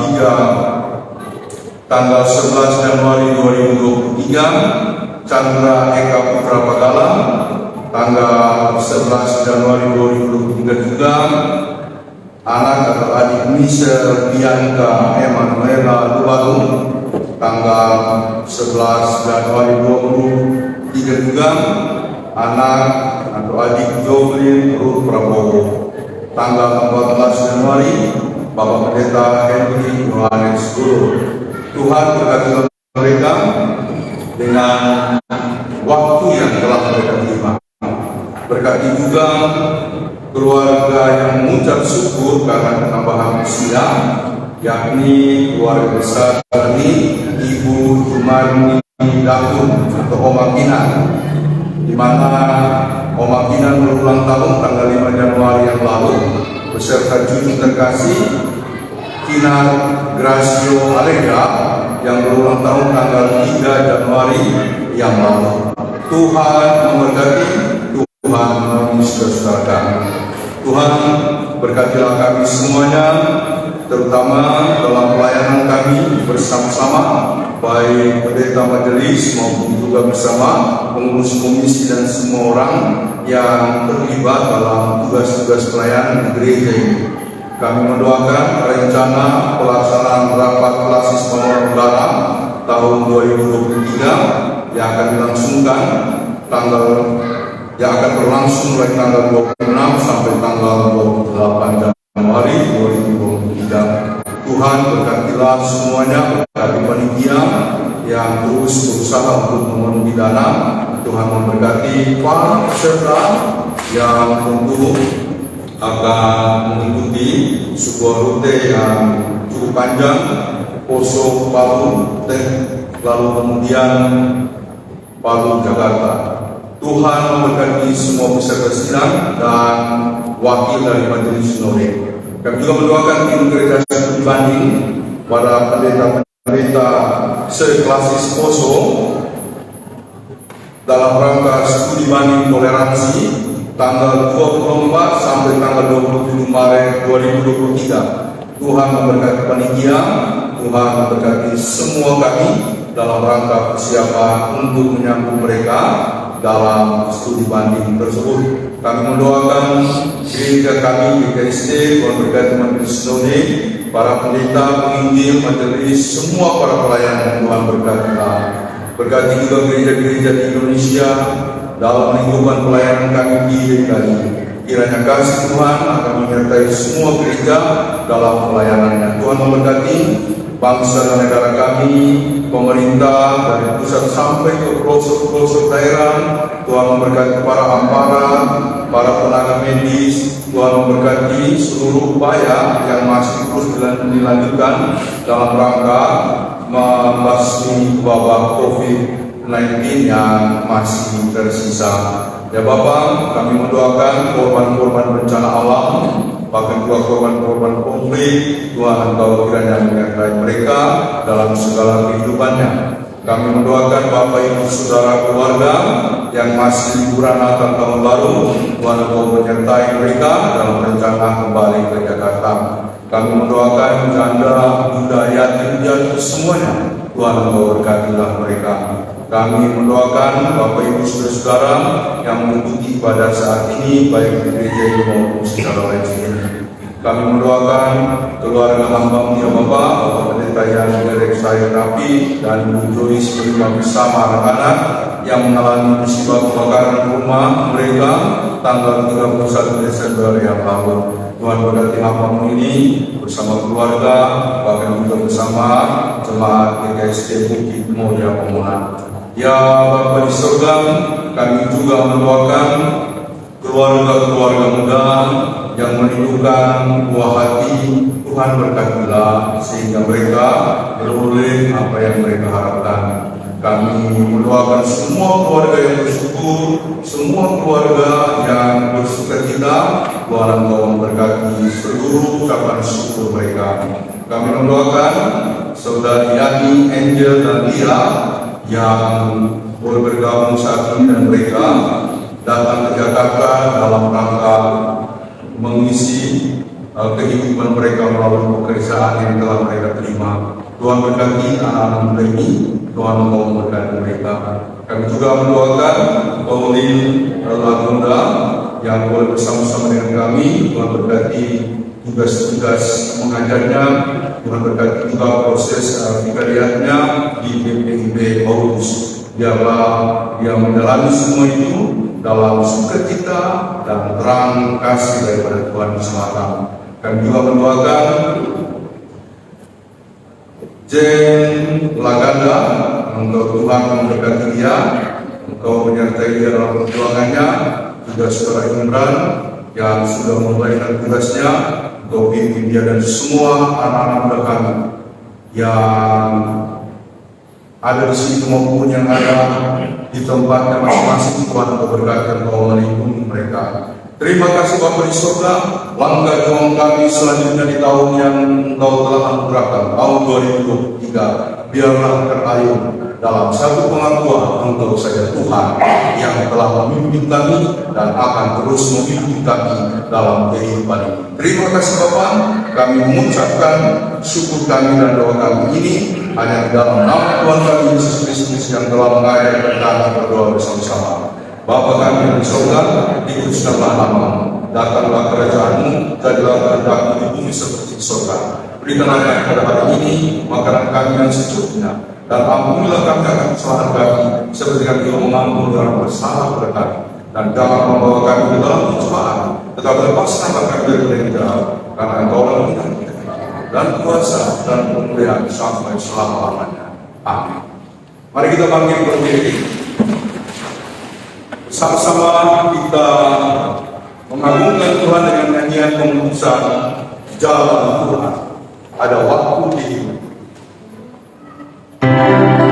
Speaker 1: 11 Januari 2023, Chandra Eka Putra Pagala. Tanggal 11 Januari 2023 juga anak atau adik Michelle Bianca Emanuela Lubaru. Tanggal 11 Januari 2023 juga anak atau adik Jovelyn Ruth Prabowo. Tanggal 14 Januari Bapak Pendeta Henry Yohanes Guru. Tuhan berkati mereka dengan waktu yang telah mereka terima. Berkati juga keluarga yang mengucap syukur karena penambahan usia, yakni keluarga besar ini Ibu Jumani Dakun atau Oma Kinan, di mana Oma Kinan berulang tahun tanggal 5 Januari yang lalu beserta cucu terkasih Kinan Gracio Alega yang berulang tahun tanggal 3 Januari yang lalu. Tuhan memberkati, Tuhan menolong saudara kami. Tuhan berkatilah kami semuanya, terutama dalam pelayanan kami bersama-sama, baik pendeta majelis maupun juga bersama pengurus komisi dan semua orang yang terlibat dalam tugas-tugas pelayanan di gereja ini. Kami mendoakan rencana pelaksanaan rapat klasis pemula tahun 2023 yang akan dilangsungkan yang akan berlangsung mulai tanggal 26 sampai tanggal 28 Januari 2023. Tuhan berkatilah semuanya, berkati panitia yang terus berusaha untuk memenuhi dana. Tuhan memberkati para peserta yang tentu akan mengikuti sebuah rute yang cukup panjang, Poso Palu, lalu kemudian Palu Jakarta. Tuhan memberkati semua peserta sidang dan wakil dari majelis sinode. Kami juga mendoakan tim gereja studi banding para pendeta seklasis Poso dalam rangka studi banding toleransi tanggal 24 sampai tanggal 27 Maret 2023. Tuhan memberkati panitia, Tuhan memberkati semua kami dalam rangka persiapan untuk menyambut mereka dalam studi banding tersebut. Kami mendoakan gereja kami GKSD, Tuhan berkati majelis sinode, para pendeta, penginjil, majelis, semua para pelayan yang Tuhan berkatilah. Berkati juga gereja-gereja di Indonesia dalam lingkupan pelayanan kami di DKI. Kiranya kasih Tuhan akan menyertai semua gereja dalam pelayanannya. Tuhan memberkati bangsa dan negara kami, pemerintah dari pusat sampai ke pelosok-pelosok daerah. Tuhan memberkati para aparat, para tenaga medis. Tuhan memberkati seluruh upaya yang masih terus dilanjutkan dalam rangka membasmi wabah COVID-19 yang masih tersisa. Ya Bapak, kami mendoakan korban-korban bencana alam, bahkan juga korban-korban konflik. Tuhan Engkau kiranya menyertai mereka dalam segala kehidupannya. Kami mendoakan Bapak Ibu Saudara keluarga yang masih liburan Natal Tahun Baru. Tuhan Engkau menyertai mereka dalam rencana kembali ke Jakarta. Kami mendoakan janda, duda, yatim, piatu semuanya. Tuhan Engkau berkatilah mereka. Kami mendoakan Bapak Ibu Saudara-saudara yang mengikuti pada saat ini baik di gereja ini maupun secara lain. Kami mendoakan keluarga hamba mulia Bapak Pendeta yang Derek Saya Rapi dan Ibu Joyce bersama anak-anak yang mengalami musibah kebakaran rumah mereka tanggal 31 Desember yang lalu. Tuhan berkati hambamu ini bersama keluarga, bahkan juga bersama jemaat GKSD Bukit Mulia Pemuda. Ya Bapa di surga, kami juga mendoakan keluarga-keluarga muda yang merindukan buah hati. Tuhan berkatilah sehingga mereka beroleh apa yang mereka harapkan. Kami mendoakan semua keluarga yang bersyukur, semua keluarga yang bersukacita. Tuhan Engkau memberkati seluruh ucapan syukur mereka. Kami mendoakan saudari Yani, Angel, dan Lia yang boleh bergabung saat ini dan mereka datang ke Jakarta dalam rangka mengisi kehidupan mereka melalui pekerjaan yang telah mereka terima. Tuhan berkati anak-anak muda ini, Tuhan mau memberkati mereka. Kami juga mendoakan Pauline Lagunda yang boleh bersama-sama dengan kami. Tuhan berkati tugas-tugas mengajarnya. Tuhan berkati juga proses vikariatnya di BPIB Paulus. Biarlah dia menjalani semua itu dalam sukacita dan terang kasih daripada Tuhan semata. Kami juga mendoakan Jen Laganda, untuk Tuhan memberkati dia, Engkau menyertai dia dalam perjuangannya. Juga saudara Imran yang sudah memulaikan tugasnya, Engkau pimpin dia dan semua anak-anak muda kami yang ada di sini maupun yang ada di tempatnya masing-masing. Tuhan Engkau berkati, Engkau melindungi mereka. Terima kasih Bapa di surga. Langkah doa kami selanjutnya di tahun yang Engkau telah anugerahkan, tahun 2023. Biarlah terayun dalam satu pengakuan Engkau saja Tuhan yang telah memimpin kami dan akan terus memimpin kami dalam kehidupan ini. Terima kasih Bapa. Kami mengucapkan syukur kami dan doa kami ini hanya dalam nama Tuhan kami Yesus Kristus yang telah mengajarkan kami berdoa bersama-sama. Bapa kami yang di surga, dikuduskanlah namamu, datanglah kerajaan-Mu, jadilah kehendakmu di bumi seperti di surga. Berikanlah kami pada hari ini makanan kami yang secukupnya, dan ampunilah kami akan kesalahan kami, seperti kami juga mengampuni orang bersalah kepada kami. Dan jangan membawa kami ke dalam pencobaan, tetapi lepaskanlah kami dari yang jahat, karena Engkau lah dan kuasa dan kemuliaan sampai selama-lamanya. Amin. Mari kita bangkit berdiri. Sama-sama kita mengagungkan Tuhan dengan nyanyian pengutusan Jalan Tuhan. Ada waktu di hidup.
Speaker 8: Oh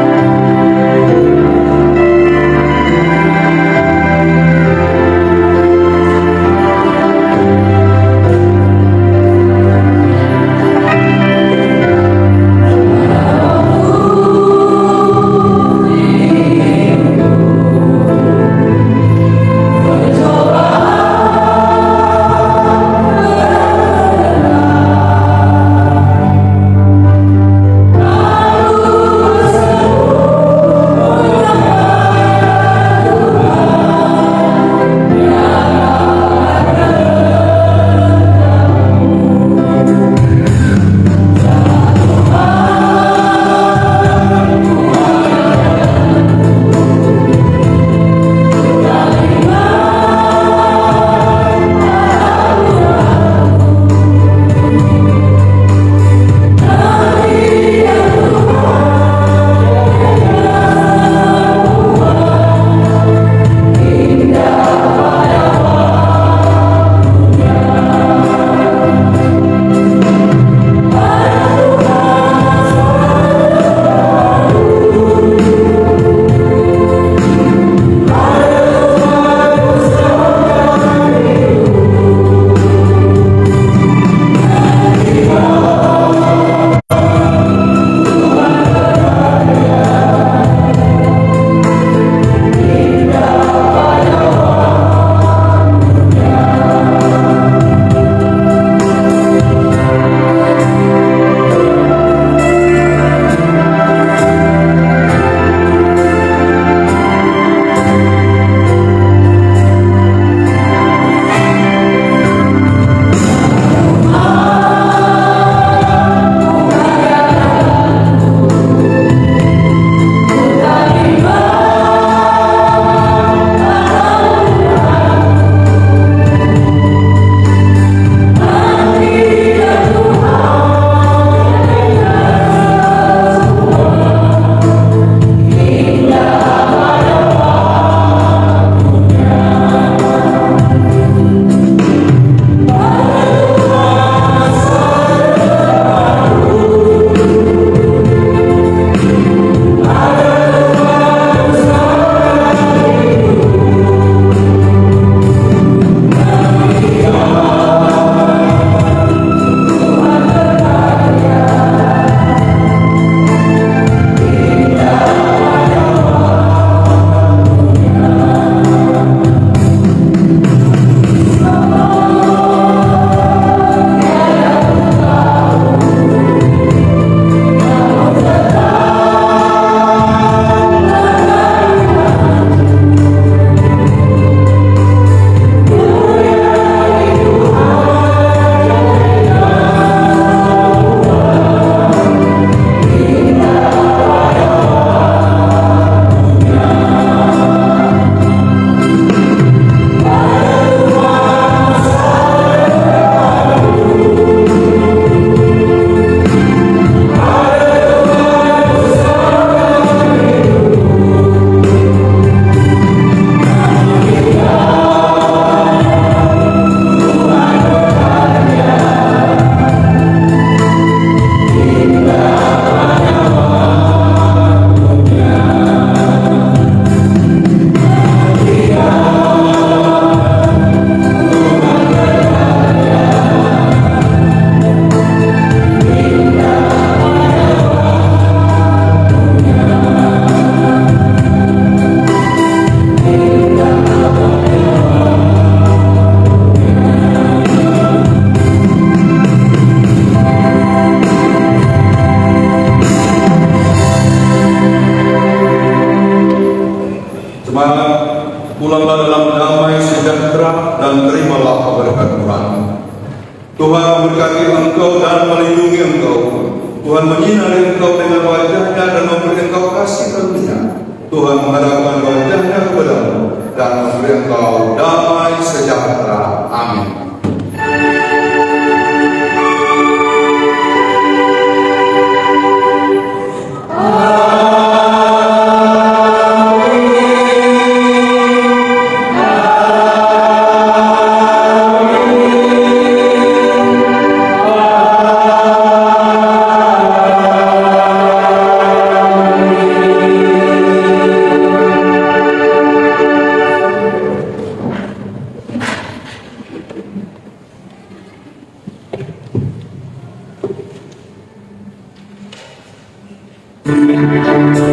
Speaker 1: pulanglah dalam damai sejahtera dan terimalah berkat Tuhan. Tuhan memberkati engkau dan melindungi engkau. Tuhan menyinari engkau dengan wajahnya dan memberi engkau kasih karunia. Tuhan menghadapkan wajahnya kepadamu dan memberi engkau damai sejahtera. Amin.
Speaker 4: Amin.